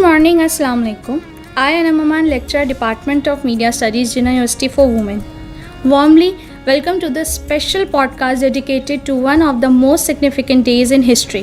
morning, Assalamu alaikum. I am Aman, lecturer, Department of Media Studies, Jinnah University for Women. Warmly welcome to this special podcast dedicated to one of the most significant days in history.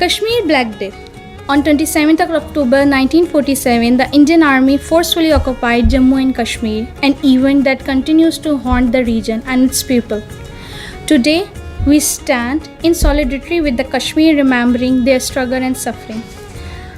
Kashmir Black Day. On 27th of October 1947, the Indian Army forcefully occupied Jammu and Kashmir, an event that continues to haunt the region and its people. Today, we stand in solidarity with the Kashmir, remembering their struggle and suffering.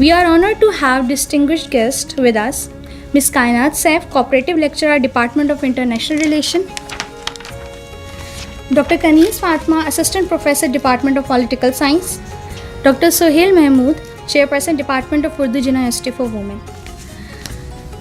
We are honored to have distinguished guests with us. Ms. Kainat Saif, Cooperative Lecturer, Department of International Relations. Dr. Kaneez Fatma, Assistant Professor, Department of Political Science. Dr. Sohail Mahmood, Chairperson, Department of Urdu, Jinnah University for Women.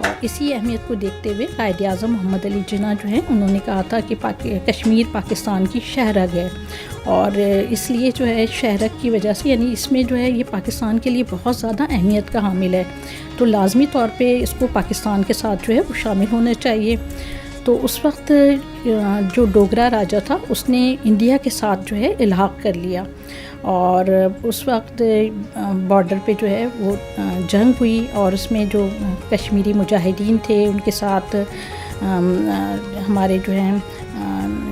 اور اسی اہمیت کو دیکھتے ہوئے قائد اعظم محمد علی جناح جو ہیں انہوں نے کہا تھا کہ کشمیر پاکستان کی شہرگ ہے، اور اس لیے جو ہے شہرگ کی وجہ سے یعنی اس میں جو ہے یہ پاکستان کے لیے بہت زیادہ اہمیت کا حامل ہے، تو لازمی طور پہ اس کو پاکستان کے ساتھ جو ہے وہ شامل ہونا چاہیے۔ تو اس وقت جو ڈوگرا راجا تھا اس نے انڈیا کے ساتھ جو ہے الحاق کر لیا، اور اس وقت بارڈر پہ جو ہے وہ جنگ ہوئی، اور اس میں جو کشمیری مجاہدین تھے ان کے ساتھ ہمارے جو ہیں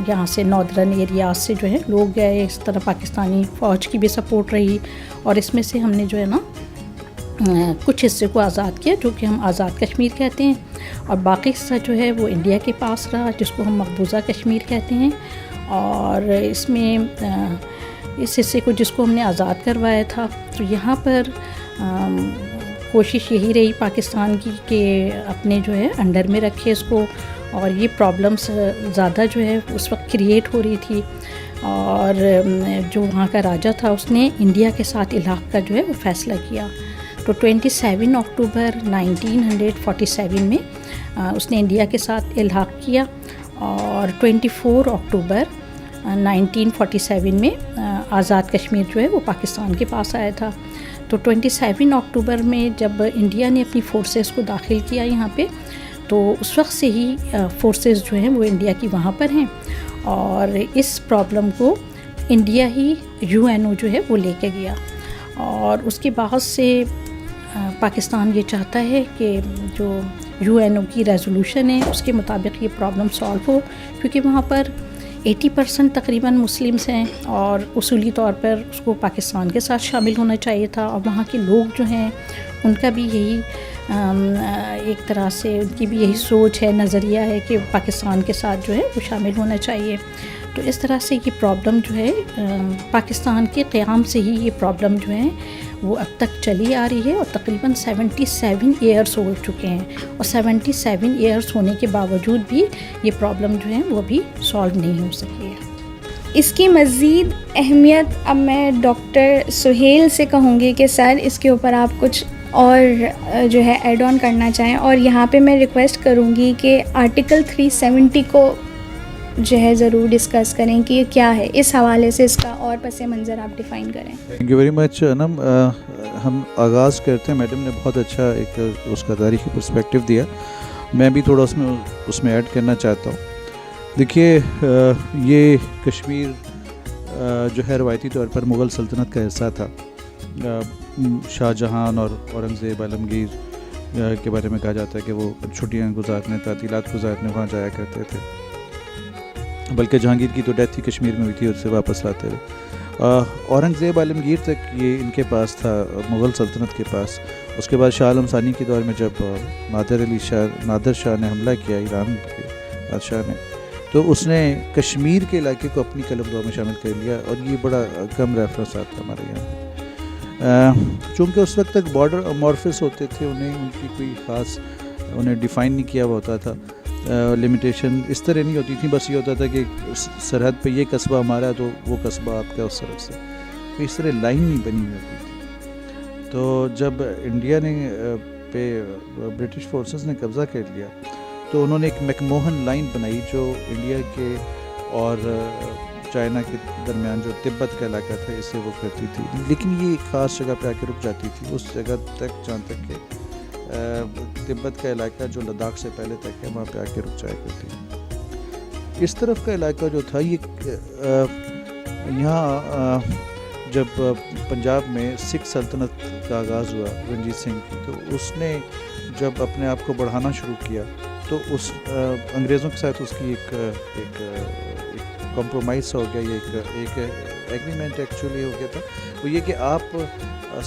یہاں سے ناردرن ایریاز سے جو ہے لوگ گئے، اس طرح پاکستانی فوج کی بھی سپورٹ رہی، اور اس میں سے ہم نے جو ہے نا کچھ حصے کو آزاد کیا جو کہ ہم آزاد کشمیر کہتے ہیں، اور باقی حصہ جو ہے وہ انڈیا کے پاس رہا جس کو ہم مقبوضہ کشمیر کہتے ہیں۔ اور اس میں اس حصے کو جس کو ہم نے آزاد کروایا تھا، تو یہاں پر کوشش یہی رہی پاکستان کی کہ اپنے جو ہے انڈر میں رکھے اس کو، اور یہ پرابلمس زیادہ جو ہے اس وقت کریٹ ہو رہی تھی، اور جو وہاں کا راجا تھا اس نے انڈیا کے ساتھ الحاق کا جو ہے وہ فیصلہ کیا۔ تو 27 اکتوبر 1947 میں اس نے انڈیا کے ساتھ الحاق کیا، اور 24 اکتوبر 1947 میں آزاد کشمیر جو ہے وہ پاکستان کے پاس آیا تھا۔ تو 27 اکتوبر میں جب انڈیا نے اپنی فورسز کو داخل کیا یہاں پہ، تو اس وقت سے ہی فورسز جو ہیں وہ انڈیا کی وہاں پر ہیں، اور اس پرابلم کو انڈیا ہی UN جو ہے وہ لے کے گیا، اور اس کے بعد سے پاکستان یہ چاہتا ہے کہ جو UN کی ریزولوشن ہے اس کے مطابق یہ پرابلم سالو ہو، کیونکہ وہاں پر 80% تقریباً مسلمس ہیں، اور اصولی طور پر اس کو پاکستان کے ساتھ شامل ہونا چاہیے تھا، اور وہاں کے لوگ جو ہیں ان کا بھی یہی ایک طرح سے ان کی بھی یہی سوچ ہے، نظریہ ہے کہ پاکستان کے ساتھ جو ہے وہ شامل ہونا چاہیے۔ تو اس طرح سے یہ پرابلم جو ہے پاکستان کے قیام سے ہی یہ پرابلم جو ہے وہ اب تک چلی آ رہی ہے، اور تقریباً 77 ایئرس ہو چکے ہیں، اور 77 ایئرس ہونے کے باوجود بھی یہ پرابلم جو ہے وہ ابھی سالو نہیں ہو سکی ہے۔ اس کی مزید اہمیت اب میں ڈاکٹر سہیل سے کہوں گی کہ سر اس کے اوپر آپ کچھ اور جو ہے ایڈ آن کرنا چاہیں، اور یہاں پہ میں ریکویسٹ کروں گی کہ آرٹیکل 370 کو جو ہے ضرور ڈسکس کریں کہ یہ کیا ہے، اس حوالے سے اس کا اور پس منظر آپ ڈیفائن کریں۔ Thank you very much. ہم آغاز کرتے ہیں، میڈم نے بہت اچھا ایک اس کا تاریخی پرسپیکٹیو دیا، میں بھی تھوڑا اس میں ایڈ کرنا چاہتا ہوں۔ دیکھیے یہ کشمیر جو ہے روایتی طور پر مغل سلطنت کا حصہ تھا۔ شاہ جہان اور اورنگزیب عالمگیر کے بارے میں کہا جاتا ہے کہ وہ چھٹیاں گزارنے، تعطیلات گزارنے وہاں جایا کرتے تھے، بلکہ جہانگیر کی تو ڈیتھ ہی کشمیر میں ہوئی تھی، اس سے واپس لاتے ہوئے۔ اورنگزیب عالمگیر تک یہ ان کے پاس تھا، مغل سلطنت کے پاس۔ اس کے بعد شاہ عالم ثانی کے دور میں جب نادر شاہ نے حملہ کیا ایران کے بادشاہ نے، تو اس نے کشمیر کے علاقے کو اپنی قلمرو میں شامل کر لیا، اور یہ بڑا کم ریفرنس آتا ہے ہمارے یہاں پہ۔ چونکہ اس وقت تک بارڈر امورفس ہوتے تھے، ان کی کوئی خاص انہیں ڈیفائن نہیں کیا ہوا ہوتا تھا، لمیٹیشن اس طرح نہیں ہوتی تھی، بس یہ ہوتا تھا کہ سرحد پہ یہ قصبہ ہمارا ہے تو وہ قصبہ آپ کا اس طرف سے، اس طرح لائن نہیں بنی ہوئی ہوتی تھی۔ تو جب انڈیا نے پہ برٹش فورسز نے قبضہ کر لیا تو انہوں نے ایک میکموہن لائن بنائی جو انڈیا کے اور چائنا کے درمیان جو تبت کا علاقہ تھا اس سے وہ کرتی تھی، لیکن یہ ایک خاص جگہ پہ آ کے رک جاتی تھی، اس جگہ تک جہاں تک کہ تبت کا علاقہ جو لداخ سے پہلے تک ہے وہاں پہ آ کے رک جایا کرتی ہے۔ اس طرف کا علاقہ جو تھا یہ یہاں جب پنجاب میں سکھ سلطنت کا آغاز ہوا رنجیت سنگھ کی، تو اس نے جب اپنے آپ کو بڑھانا شروع کیا تو اس انگریزوں کے ساتھ اس کی ایک کمپرومائز ہو گیا، یہ ایک ایگریمنٹ ایکچولی ہو گیا تھا، وہ یہ کہ آپ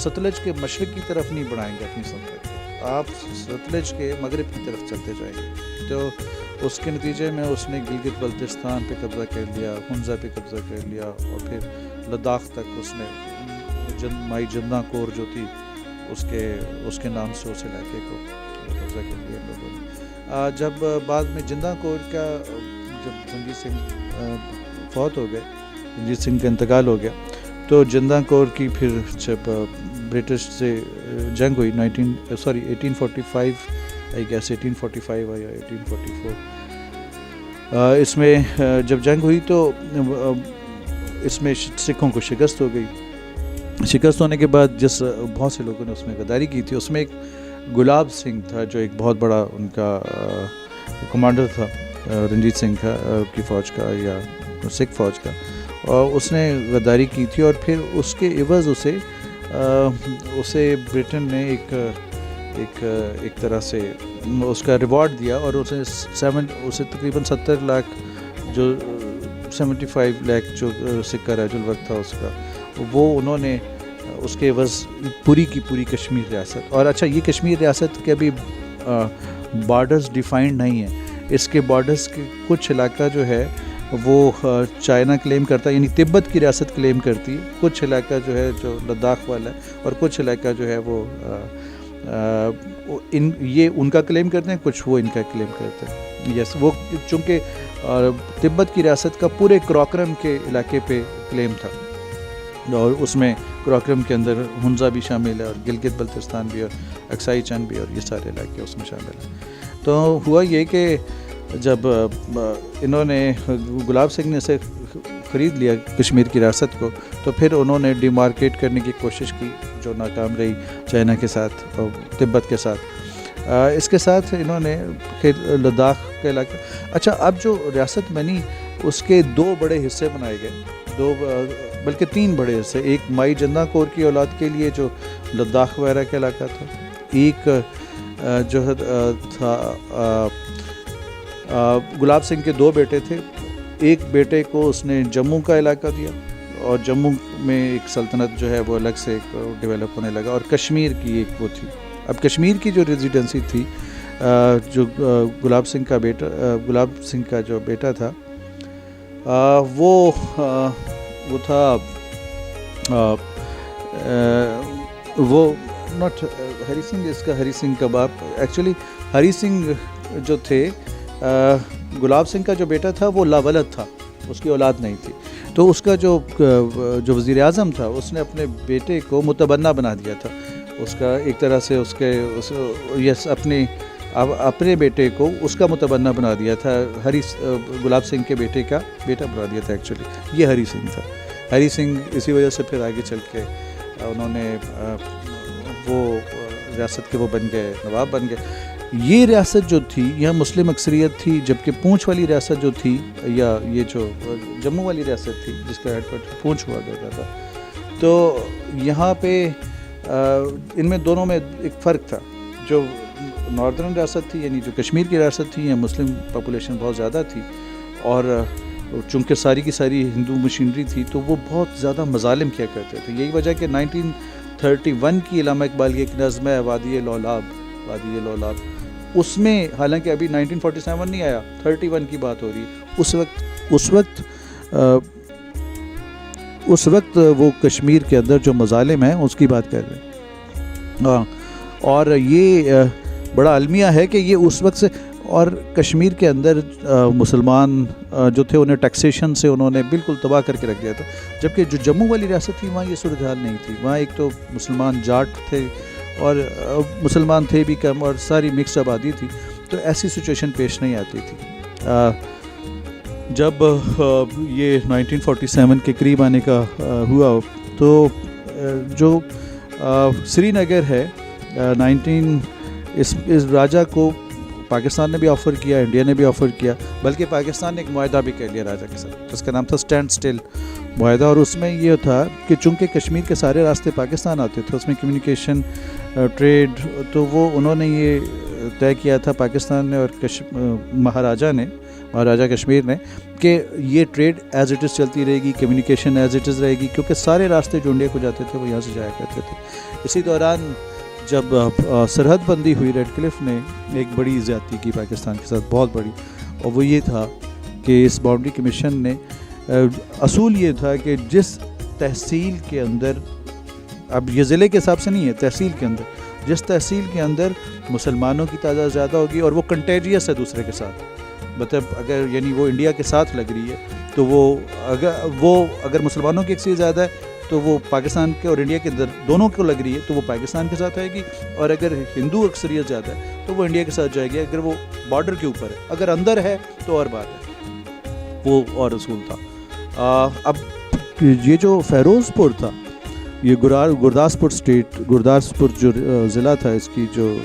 ستلج کے مشرق کی طرف نہیں بڑھائیں گے اپنی سلطنت، آپ ستلج کے مغرب کی طرف چلتے جائیں گے۔ تو اس کے نتیجے میں اس نے گلگت بلتستان پہ قبضہ کر لیا، ہنزا پہ قبضہ کر لیا، اور پھر لداخ تک اس نے مائی جندہ کور جو تھی اس کے نام سے اس علاقے کو قبضہ کر لیا لوگوں نے۔ جب بعد میں جندہ کور کا جب رنجیت سنگھ فوت ہو گئے، رنجیت سنگھ کا انتقال ہو گیا، تو جندہ کور کی پھر جب برٹش سے جنگ ہوئی 1845 آئی گیس 1845 یا 1844. اس میں جب جنگ ہوئی تو اس میں سکھوں کو شکست ہو گئی. شکست ہونے کے بعد بہت سے لوگوں نے اس میں غداری کی تھی. اس میں ایک گلاب سنگھ تھا جو ایک بہت بڑا ان کا کمانڈر تھا رنجیت سنگھ کی فوج کا یا سکھ فوج کا, اور اس نے غداری کی تھی. اور پھر اس کے عوض اسے برٹن نے ایک طرح سے اس کا ریوارڈ دیا, اور اسے تقریباً 70 لاکھ جو 75 لاکھ جو سکھ کا رج الوقت تھا اس کا, وہ انہوں نے اس کے عوض پوری کی پوری کشمیر ریاست. اور اچھا, یہ کشمیر ریاست کے ابھی بارڈرز ڈیفائنڈ نہیں ہیں. اس کے بارڈرز کے کچھ علاقہ جو ہے وہ چائنا کلیم کرتا ہے, یعنی تبت کی ریاست کلیم کرتی ہے. کچھ علاقہ جو ہے جو لداخ والا ہے, اور کچھ علاقہ جو ہے وہ یہ ان کا کلیم کرتے ہیں, کچھ وہ ان کا کلیم کرتے ہیں. یس, وہ چونکہ تبت کی ریاست کا پورے کراکرم کے علاقے پہ کلیم تھا, اور اس میں کراکرم کے اندر ہنزا بھی شامل ہے, اور گلگت بلتستان بھی, اور اکسائی چند بھی, اور یہ سارے علاقے اس میں شامل ہیں. تو ہوا یہ کہ جب انہوں نے گلاب سنگھ نے اسے خرید لیا کشمیر کی ریاست کو, تو پھر انہوں نے ڈیمارکیٹ کرنے کی کوشش کی جو ناکام رہی چائنا کے ساتھ اور تبت کے ساتھ. اس کے ساتھ انہوں نے پھر لداخ کا علاقہ. اچھا, اب جو ریاست بنی اس کے 2 بڑے حصے بنائے گئے, بلکہ 3 بڑے حصے. ایک مائی جندا کور کی اولاد کے لیے جو لداخ وغیرہ کا علاقہ تھا, ایک جو تھا گلاب سنگھ کے 2 بیٹے تھے. ایک بیٹے کو اس نے جموں کا علاقہ دیا, اور جموں میں ایک سلطنت جو ہے وہ الگ سے ڈیولپ ہونے لگا, اور کشمیر کی ایک وہ تھی. اب کشمیر کی جو ریزیڈنسی تھی, جو گلاب سنگھ کا جو بیٹا تھا, وہ تھا وہ ناٹ ہری سنگھ, اس کا ہری سنگھ کا باپ. ایکچولی ہری سنگھ جو تھے, گلاب سنگھ کا جو بیٹا تھا وہ لاولد تھا, اس کی اولاد نہیں تھی. تو اس کا جو وزیر اعظم تھا, اس نے اپنے بیٹے کو متبنہ بنا دیا تھا. اس کا ایک طرح سے اپنے بیٹے کو اس کا متبنہ بنا دیا تھا. گلاب سنگھ کے بیٹے کا بیٹا بنا دیا تھا. ایکچولی یہ ہری سنگھ تھا. ہری سنگھ اسی وجہ سے پھر آگے چل کے انہوں نے وہ ریاست کے وہ بن گئے, نواب بن گئے. یہ ریاست جو تھی یہاں مسلم اکثریت تھی, جبکہ پونچھ والی ریاست جو تھی, یا یہ جو جموں والی ریاست تھی جس کا ہیڈ کوارٹر پونچھ ہوا کرتا تھا, تو یہاں پہ ان میں دونوں میں ایک فرق تھا. جو ناردرن ریاست تھی, یعنی جو کشمیر کی ریاست تھی, یہاں مسلم پاپولیشن بہت زیادہ تھی, اور چونکہ ساری کی ساری ہندو مشینری تھی, تو وہ بہت زیادہ مظالم کیا کرتے تھے. یہی وجہ کہ 1931 کی علامہ اقبال کی ایک نظم ہے وادی لولاب, اس میں, حالانکہ ابھی 1947 نہیں آیا, 31 کی بات ہو رہی ہے. اس وقت وہ کشمیر کے اندر جو مظالم ہیں اس کی بات کر رہے ہیں. اور یہ بڑا المیہ ہے کہ یہ اس وقت سے, اور کشمیر کے اندر مسلمان جو تھے انہیں ٹیکسیشن سے انہوں نے بالکل تباہ کر کے رکھ دیا تھا. جبکہ جو جموں والی ریاست تھی وہاں یہ صورتحال نہیں تھی. وہاں ایک تو مسلمان جاٹ تھے, اور مسلمان تھے بھی کم, اور ساری مکس آبادی تھی, تو ایسی سچویشن پیش نہیں آتی تھی. جب یہ 1947 کے قریب آنے کا ہوا, تو جو سری نگر ہے, اس راجہ کو پاکستان نے بھی آفر کیا, انڈیا نے بھی آفر کیا, بلکہ پاکستان نے ایک معاہدہ بھی کر لیا راجہ کے ساتھ, جس کا نام تھا اسٹینڈ اسٹل معاہدہ. اور اس میں یہ تھا کہ چونکہ کشمیر کے سارے راستے پاکستان آتے تھے, اس میں کمیونیکیشن, ٹریڈ, تو وہ انہوں نے یہ طے کیا تھا پاکستان نے اور مہاراجہ کشمیر نے, کہ یہ ٹریڈ ایز اٹ از چلتی رہے گی, کمیونیکیشن ایز اٹ از رہے گی, کیونکہ سارے راستے جو انڈیا کو جاتے تھے وہ یہاں سے جایا کرتے تھے. اسی دوران جب سرحد بندی ہوئی, ریڈ کلف نے ایک بڑی زیادتی کی پاکستان کے ساتھ, بہت بڑی, اور وہ یہ تھا کہ اس باؤنڈری کمیشن نے اصول یہ تھا کہ جس تحصیل کے اندر, اب یہ ضلع کے حساب سے نہیں ہے, تحصیل کے اندر, جس تحصیل کے اندر مسلمانوں کی تعداد زیادہ ہوگی اور وہ کنٹیجیس ہے دوسرے کے ساتھ, مطلب اگر یعنی وہ انڈیا کے ساتھ لگ رہی ہے, تو وہ اگر مسلمانوں کی اکثریت زیادہ ہے تو وہ پاکستان کے اور انڈیا کے اندر دونوں کو لگ رہی ہے تو وہ پاکستان کے ساتھ آئے گی, اور اگر ہندو اکثریت زیادہ ہے تو وہ انڈیا کے ساتھ جائے گی. اگر وہ بارڈر کے اوپر ہے, اگر اندر ہے تو اور بات ہے, وہ اور اصول تھا. اب یہ جو فیروز پور تھا, یہ گرداسپور اسٹیٹ, گرداسپور جو ضلع تھا, اس کی جو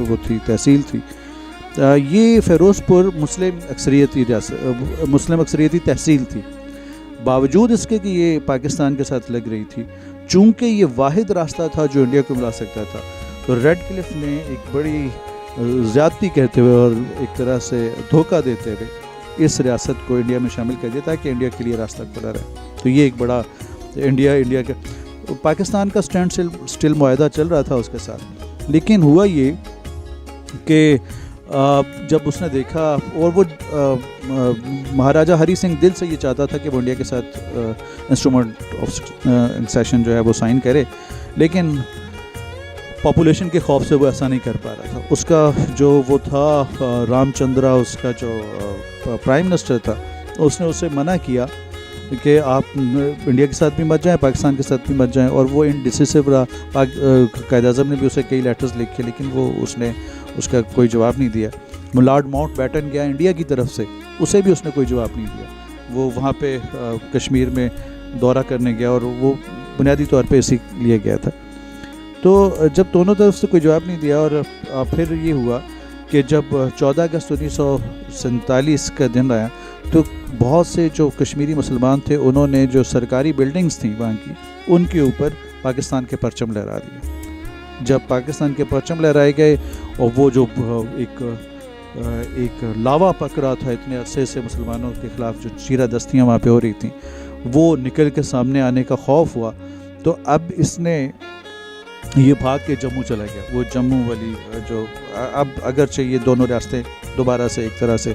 وہ تھی تحصیل تھی, یہ فیروز پور مسلم اکثریتی تحصیل تھی. باوجود اس کے کہ یہ پاکستان کے ساتھ لگ رہی تھی, چونکہ یہ واحد راستہ تھا جو انڈیا کو ملا سکتا تھا, تو ریڈ کلف نے ایک بڑی زیادتی کہتے ہوئے اور ایک طرح سے دھوکہ دیتے ہوئے اس ریاست کو انڈیا میں شامل کر دیا تاکہ انڈیا کے لیے راستہ کھلا رہے. تو یہ ایک بڑا انڈیا کا پاکستان کا اسٹینڈ اسٹل معاہدہ چل رہا تھا اس کے ساتھ. لیکن ہوا یہ کہ جب اس نے دیکھا, اور وہ مہاراجہ ہری سنگھ دل سے یہ چاہتا تھا کہ وہ انڈیا کے ساتھ انسٹرومنٹ آف سیشن جو ہے وہ سائن کرے, لیکن پاپولیشن کے خوف سے وہ ایسا نہیں کر پا رہا تھا. اس کا جو وہ تھا رام چندرا, اس کا جو پرائم منسٹر تھا, اس نے اسے منع کیا کہ آپ انڈیا کے ساتھ بھی مت جائیں, پاکستان کے ساتھ بھی مت جائیں, اور وہ انڈیسیسو رہا. قائد اعظم نے بھی اسے کئی لیٹرز لکھے, لیکن وہ اس کا کوئی جواب نہیں دیا. لارڈ ماؤنٹ بیٹن گیا انڈیا کی طرف سے, اسے بھی اس نے کوئی جواب نہیں دیا. وہ وہاں پہ کشمیر میں دورہ کرنے گیا, اور وہ بنیادی طور پہ اسی لیے گیا تھا. تو جب دونوں طرف سے کوئی جواب نہیں دیا, اور پھر یہ ہوا کہ جب 14 اگست 1947 کا دن آیا, تو بہت سے جو کشمیری مسلمان تھے, انہوں نے جو سرکاری بلڈنگز تھیں وہاں کی, ان کے اوپر پاکستان کے پرچم لہرا دیے. جب پاکستان کے پرچم لہرائے گئے, اور وہ جو ایک لاوا پک رہا تھا اتنے عرصے سے مسلمانوں کے خلاف, جو چیرہ دستیاں وہاں پہ ہو رہی تھیں, وہ نکل کے سامنے آنے کا خوف ہوا. تو اب اس نے یہ بھاگ کے جموں چلا گیا. وہ جموں والی جو اب اگرچہ یہ دونوں ریاستیں دوبارہ سے ایک طرح سے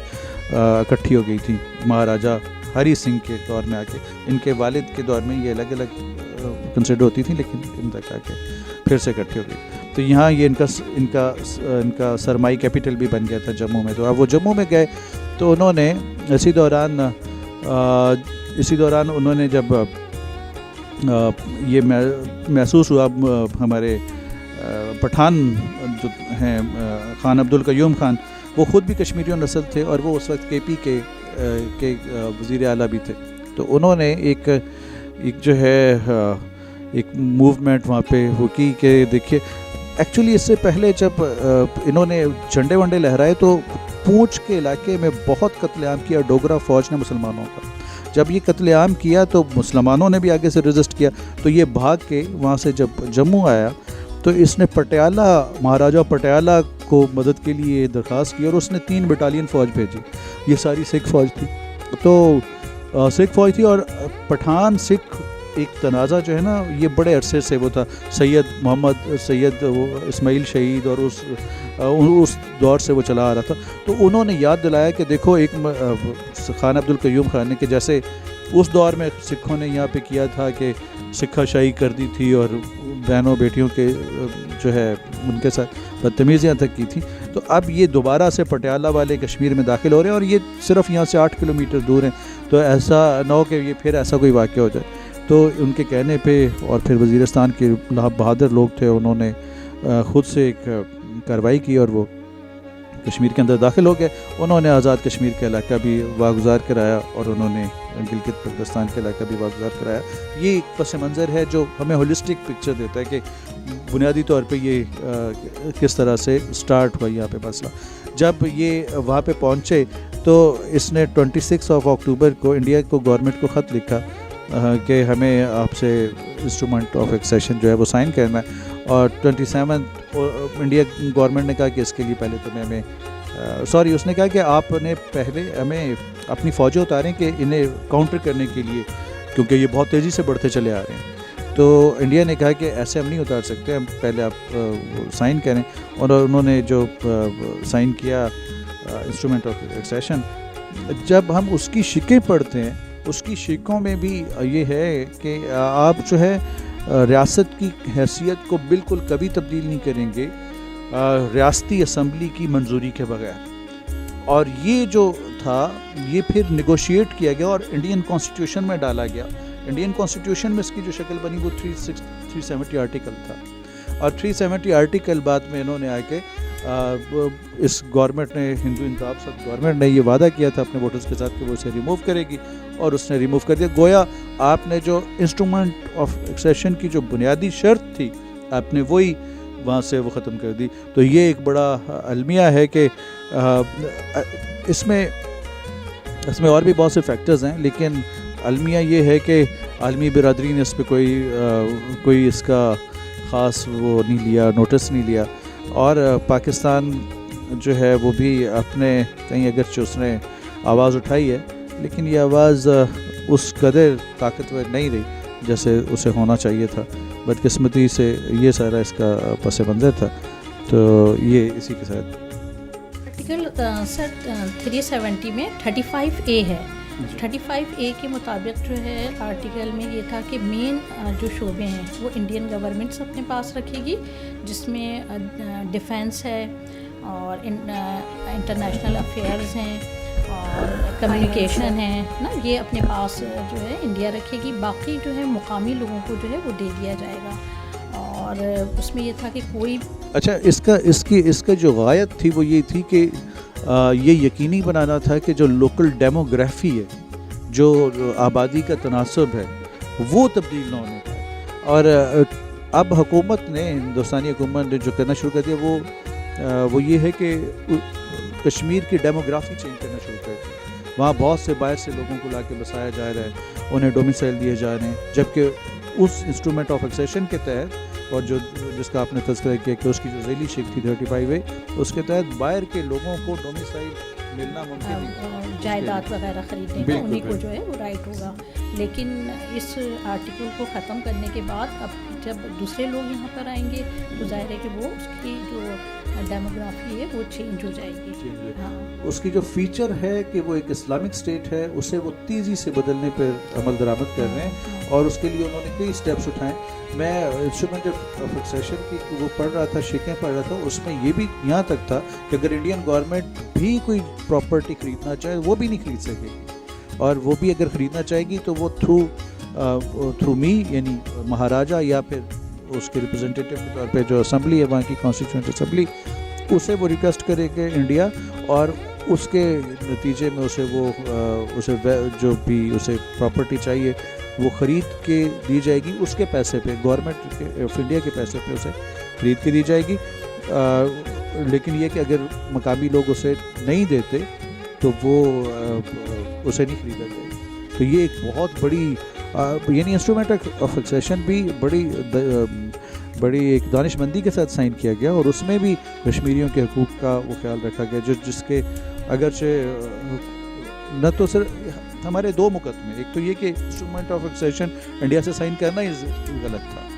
اکٹھی ہو گئی تھیں مہاراجہ ہری سنگھ کے دور میں آ کے. ان کے والد کے دور میں یہ الگ الگ کنسیڈر ہوتی تھیں, لیکن ان تک آ کے پھر سے اکٹھی ہو گئی. تو یہاں یہ ان کا سرمائی کیپٹل بھی بن گیا تھا جموں میں. تو اب وہ جموں میں گئے, تو انہوں نے اسی دوران انہوں نے جب یہ محسوس ہوا, ہمارے پٹھان جو ہیں خان عبد القیوم خان, وہ خود بھی کشمیری نسل تھے, اور وہ اس وقت کے پی کے وزیر اعلیٰ بھی تھے. تو انہوں نے ایک جو ہے ایک موومنٹ وہاں پہ وہ کی کہ دیکھیے, ایکچولی اس سے پہلے جب انہوں نے جھنڈے ونڈے لہرائے تو پونچھ کے علاقے میں بہت قتل عام کیا ڈوگرا فوج نے مسلمانوں کا. جب یہ قتل عام کیا تو مسلمانوں نے بھی آگے سے رزسٹ کیا. تو یہ بھاگ کے وہاں سے جب جموں آیا, تو اس نے مہاراجہ پٹیالہ کو مدد کے لیے درخواست کی, اور اس نے 3 بٹالین فوج بھیجی. یہ ساری سکھ فوج تھی. تو سکھ فوج تھی, اور پٹھان سکھ ایک تنازع جو ہے نا, یہ بڑے عرصے سے وہ تھا. سید اسماعیل شہید, اور اس دور سے وہ چلا آ رہا تھا. تو انہوں نے یاد دلایا کہ دیکھو, ایک خان عبد القیوم خان نے, کہ جیسے اس دور میں سکھوں نے یہاں پہ کیا تھا کہ سکھا شاہی کر دی تھی, اور بہنوں بیٹیوں کے جو ہے ان کے ساتھ بدتمیزیاں تک کی تھی. تو اب یہ دوبارہ سے پٹیالہ والے کشمیر میں داخل ہو رہے ہیں, اور یہ صرف یہاں سے 8 کلومیٹر دور ہیں. تو ایسا نہ ہو کہ یہ پھر ایسا کوئی واقعہ ہو جائے. تو ان کے کہنے پہ, اور پھر وزیرستان کے بہادر لوگ تھے, انہوں نے خود سے ایک کارروائی کی, اور وہ کشمیر کے اندر داخل ہو گئے. انہوں نے آزاد کشمیر کا علاقہ بھی واگزار کرایا, اور انہوں نے گلگت بلتستان کا علاقہ بھی واگزار کرایا. یہ ایک پس منظر ہے جو ہمیں ہولسٹک پکچر دیتا ہے کہ بنیادی طور پہ یہ کس طرح سے سٹارٹ ہوا یہاں پہ مسئلہ. جب یہ وہاں پہ پہنچے تو اس نے 26 اکتوبر کو انڈیا کو گورنمنٹ کو خط لکھا کہ ہمیں آپ سے انسٹرومنٹ آف ایکسیشن جو ہے وہ سائن کرنا ہے. اور 27 انڈیا گورنمنٹ نے کہا کہ اس کے لیے پہلے تو ہمیں اس نے کہا کہ آپ نے پہلے ہمیں اپنی فوجیں اتاریں کہ انہیں کاؤنٹر کرنے کے لیے, کیونکہ یہ بہت تیزی سے بڑھتے چلے آ رہے ہیں. تو انڈیا نے کہا کہ ایسے ہم نہیں اتار سکتے, ہم پہلے آپ سائن کریں. اور انہوں نے جو سائن کیا انسٹرومنٹ آف ایکسیشن, جب ہم اس کی شکیں پڑھتے ہیں, اس کی شکوں میں بھی یہ ہے کہ آپ جو ہے ریاست کی حیثیت کو بالکل کبھی تبدیل نہیں کریں گے ریاستی اسمبلی کی منظوری کے بغیر. اور یہ جو تھا یہ پھر نیگوشیٹ کیا گیا اور انڈین کانسٹیٹیوشن میں ڈالا گیا انڈین کانسٹیٹیوشن میں اس کی جو شکل بنی وہ 370 آرٹیکل تھا, اور 370 آرٹیکل بعد میں انہوں نے آ کے اس گورنمنٹ نے, ہندو انصاف گورنمنٹ نے یہ وعدہ کیا تھا اپنے ووٹرز کے ساتھ کہ وہ اسے ریموو کرے گی, اور اس نے ریموو کر دیا. گویا آپ نے جو انسٹرومنٹ آف ایکسیشن کی جو بنیادی شرط تھی آپ نے وہی وہاں سے وہ ختم کر دی. تو یہ ایک بڑا المیہ ہے کہ اس میں اور بھی بہت سے فیکٹرز ہیں, لیکن المیہ یہ ہے کہ عالمی برادری نے اس پہ کوئی اس کا خاص وہ نہیں لیا, نوٹس نہیں لیا, اور پاکستان جو ہے وہ بھی اپنے کہیں اگرچہ اس نے آواز اٹھائی ہے لیکن یہ آواز اس قدر طاقتور نہیں رہی جیسے اسے ہونا چاہیے تھا. بدقسمتی سے یہ سارا اس کا پس منظر تھا. تو یہ اسی کے ساتھ آرٹیکل سر 370 میں 35A ہے. 35A کے مطابق جو ہے آرٹیکل میں یہ تھا کہ مین جو شعبے ہیں وہ انڈین گورنمنٹس اپنے پاس رکھے گی, جس میں ڈیفینس ہے اور انٹرنیشنل افیئرز ہیں اور کمیونیکیشن ہے نا, یہ اپنے پاس جو ہے انڈیا رکھے گی. باقی جو ہے مقامی لوگوں کو جو ہے وہ دے دیا جائے گا. اور اس میں یہ تھا کہ کوئی اس کا جو غایت تھی وہ یہ تھی کہ یہ یقینی بنانا تھا کہ جو لوکل ڈیموگرافی ہے, جو آبادی کا تناسب ہے, وہ تبدیل نہ ہونے پائے. اور اب حکومت نے, ہندوستانی حکومت نے جو کرنا شروع کر دیا وہ یہ ہے کہ کشمیر کی ڈیموگرافی چینج کرنا شروع کر دی. وہاں بہت سے باہر سے لوگوں کو لا کے بسایا جا رہا ہے, انہیں ڈومیسائل دیے جا رہے ہیں, جبکہ اس انسٹرومنٹ آف ایکسیشن کے تحت اور جس کا آپ نے تذکرہ کیا کہ اس کی جو ذیلی شک تھی 35A, اس کے تحت باہر کے لوگوں کو ڈومیسائل ملنا ممکن نہیں, جائیداد وغیرہ خریدنے کا انہیں کو جو ہے وہ رائٹ ہوگا. لیکن اس آرٹیکل کو ختم کرنے کے بعد اب جب دوسرے لوگ یہاں پر آئیں گے تو ظاہر ہے کہ وہ اس کی جو ڈیموگرافی ہے وہ چینج ہو جائے گی. ہاں, اس کی جو فیچر ہے کہ وہ ایک اسلامک اسٹیٹ ہے, اسے وہ تیزی سے بدلنے پر عمل درآمد کر رہے ہیں, اور اس کے لیے انہوں نے کئی اسٹیپس اٹھائے. میں انسٹرومنٹ آف ایکسیشن کی وہ پڑھ رہا تھا, شیکیں پڑھ رہا تھا, اس میں یہ بھی یہاں تک تھا کہ اگر انڈین گورنمنٹ بھی کوئی پراپرٹی خریدنا چاہے وہ بھی نہیں خرید سکے گی, اور وہ بھی اگر خریدنا چاہے گی تو وہ تھرو می یعنی مہاراجا یا پھر اس کے ریپرزنٹیٹیو کے طور پہ جو اسمبلی ہے وہاں کی کانسٹیٹیوئنٹ اسمبلی, اسے وہ ریکویسٹ کرے گا انڈیا, اور اس کے نتیجے میں اسے جو بھی اسے پراپرٹی چاہیے وہ خرید کے دی جائے گی, اس کے پیسے پہ, گورنمنٹ آف انڈیا کے پیسے پہ اسے خرید کے دی جائے گی. لیکن یہ کہ اگر مقامی لوگ اسے نہیں دیتے تو وہ اسے نہیں خریدا جائے گا. تو یہ ایک بہت بڑی یعنی انسٹرومنٹ آف ایکسیشن بھی بڑی ایک دانش مندی کے ساتھ سائن کیا گیا, اور اس میں بھی کشمیریوں کے حقوق کا وہ خیال رکھا گیا, جس کے اگرچہ نہ تو صرف ہمارے دو مقدمے, ایک تو یہ کہ انسٹرومنٹ آف ایکسیشن انڈیا سے سائن کرنا ہی غلط تھا,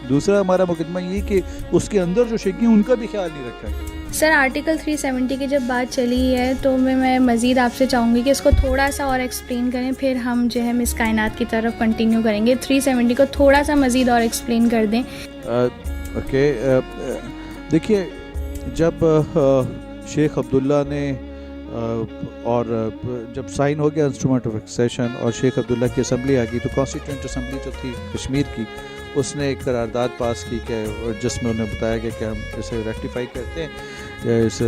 دوسرا ہمارا مقدمہ یہ کہ اس کے اندر جو شیخیں ان کا بھی خیال نہیں رکھا گیا. سر آرٹیکل 370 کی جب بات چلی ہے تو میں مزید آپ سے چاہوں گی کہ اس کو تھوڑا سا اور ایکسپلین کریں, پھر ہم جو ہے مس کائنات کی طرف کنٹینیو کریں گے. 370 کو تھوڑا سا مزید اور ایکسپلین کر دیں. اوکے, دیکھیے جب شیخ عبداللہ نے اور جب سائن ہو گیا انسٹرومنٹ آف ایکسیشن اور شیخ عبداللہ کی اسمبلی آ گئی, تو کانسٹیٹیوئنٹ اسمبلی جو تھی کشمیر کی, اس نے ایک قرارداد پاس کی کہ جس میں انہیں بتایا گیا کہ ہم اسے ریکٹیفائی کرتے ہیں اس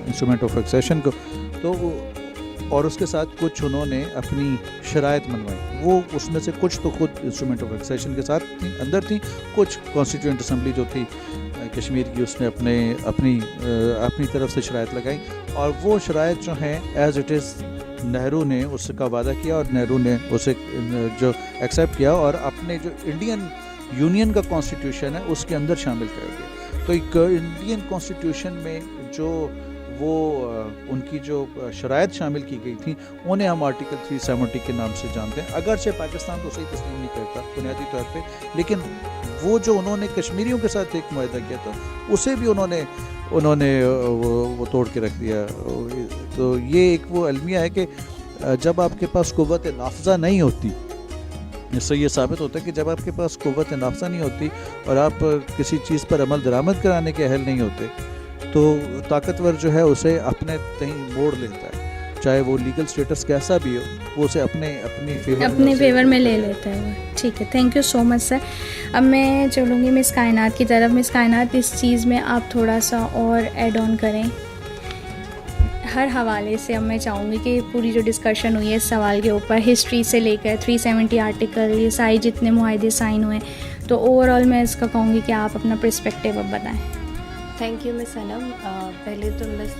انسٹرومنٹ آف ایکسیشن کو. تو اور اس کے ساتھ کچھ انہوں نے اپنی شرائط منوائی, وہ اس میں سے کچھ تو خود انسٹرومنٹ آف ایکسیشن کے ساتھ اندر تھیں, کچھ کانسٹیٹیوئنٹ اسمبلی جو تھی کشمیر کی اس نے اپنی طرف سے شرائط لگائیں, اور وہ شرائط جو ہیں ایز اٹ از نہرو نے اس کا وعدہ کیا, اور نہرو نے اسے جو ایکسیپٹ کیا اور اپنے جو انڈین یونین کا کانسٹیٹیوشن ہے اس کے اندر شامل کر دیا. تو ایک انڈین کانسٹیٹیوشن میں جو وہ ان کی جو شرائط شامل کی گئی تھیں انہیں ہم آرٹیکل 370 کے نام سے جانتے ہیں. اگرچہ پاکستان تو صحیح تسلیم نہیں کرتا بنیادی طور پہ, لیکن وہ جو انہوں نے کشمیریوں کے ساتھ ایک معاہدہ کیا تھا اسے بھی انہوں نے وہ توڑ کے رکھ دیا. تو یہ ایک وہ المیہ ہے کہ جب آپ کے پاس قوت نافذہ نہیں ہوتی, اس سے یہ ثابت ہوتا ہے کہ جب آپ کے پاس قوت نافذہ نہیں ہوتی اور آپ کسی چیز پر عمل درآمد کرانے کے اہل نہیں ہوتے, تو طاقتور جو ہے اسے اپنے تئیں موڑ لیتا ہے. چاہے وہ لیگل سٹیٹس کیسا بھی ہو, وہ اسے اپنے فیور میں لے لیتا ہے وہ. ٹھیک ہے, تھینک یو سو مچ سر. اب میں چلوں گی مس کائنات کی طرف. مس کائنات, اس چیز میں آپ تھوڑا سا اور ایڈ آن کریں ہر حوالے سے. اب میں چاہوں گی کہ پوری جو ڈسکشن ہوئی ہے اس سوال کے اوپر, ہسٹری سے لے کر 370 آرٹیکل, یہ سارے جتنے معاہدے سائن ہوئے, تو اوور آل میں اس کا کہوں گی کہ آپ اپنا پرسپیکٹیو اب بتائیں. تھینک یو مس انم. پہلے تو مس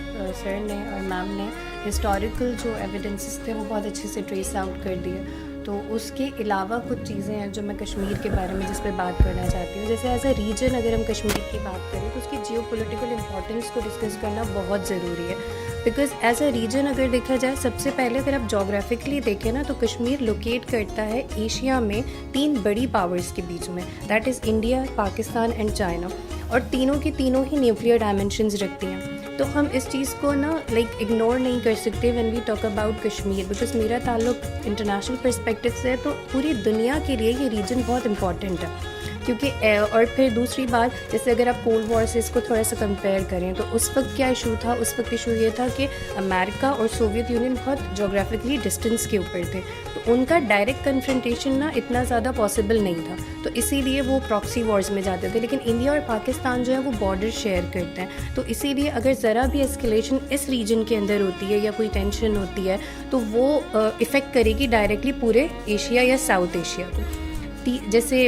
سر نے اور میم نے ہسٹوریکل جو ایویڈنسز تھے وہ بہت اچھے سے ٹریس آؤٹ کر دیے. تو اس کے علاوہ کچھ چیزیں ہیں جو میں کشمیر کے بارے میں جس پہ بات کرنا چاہتی ہوں. جیسے ایز اے ریجن اگر ہم کشمیر کی بات کریں تو اس کی جیو پولیٹیکل امپورٹنس کو ڈسکس کرنا بہت ضروری ہے. بیکاز ایز اے ریجن اگر دیکھا جائے, سب سے پہلے اگر آپ جغرافکلی دیکھیں نا, تو کشمیر لوکیٹ کرتا ہے ایشیا میں 3 بڑی پاورز کے بیچ میں, that is India, Pakistan and China. اور تینوں کی تینوں ہی نیوکلیئر ڈائمینشنز رکھتی ہیں. تو ہم اس چیز کو نا اگنور نہیں کر سکتے when we talk about Kashmir, because میرا تعلق انٹرنیشنل پرسپیکٹو سے ہے. تو پوری دنیا کے لیے یہ ریجن بہت امپورٹنٹ ہے, کیونکہ اور پھر دوسری بات, جیسے اگر آپ کولڈ وار سے اس کو تھوڑا سا کمپیئر کریں تو اس وقت کیا ایشو تھا. اس وقت ایشو یہ تھا کہ امریکہ اور سوویت یونین بہت جغرافکلی ڈسٹینس کے اوپر تھے, تو ان کا ڈائریکٹ کنفرنٹیشن نا اتنا زیادہ پاسبل نہیں تھا, تو اسی لیے وہ پراکسی وارز میں جاتے تھے. لیکن انڈیا اور پاکستان جو ہے وہ بارڈر شیئر کرتے ہیں, تو اسی لیے اگر ذرا بھی اسکلیشن اس ریجن کے اندر ہوتی ہے یا کوئی ٹینشن ہوتی ہے تو وہ افیکٹ کرے گی ڈائریکٹلی پورے ایشیا یا ساؤتھ ایشیا کو. جیسے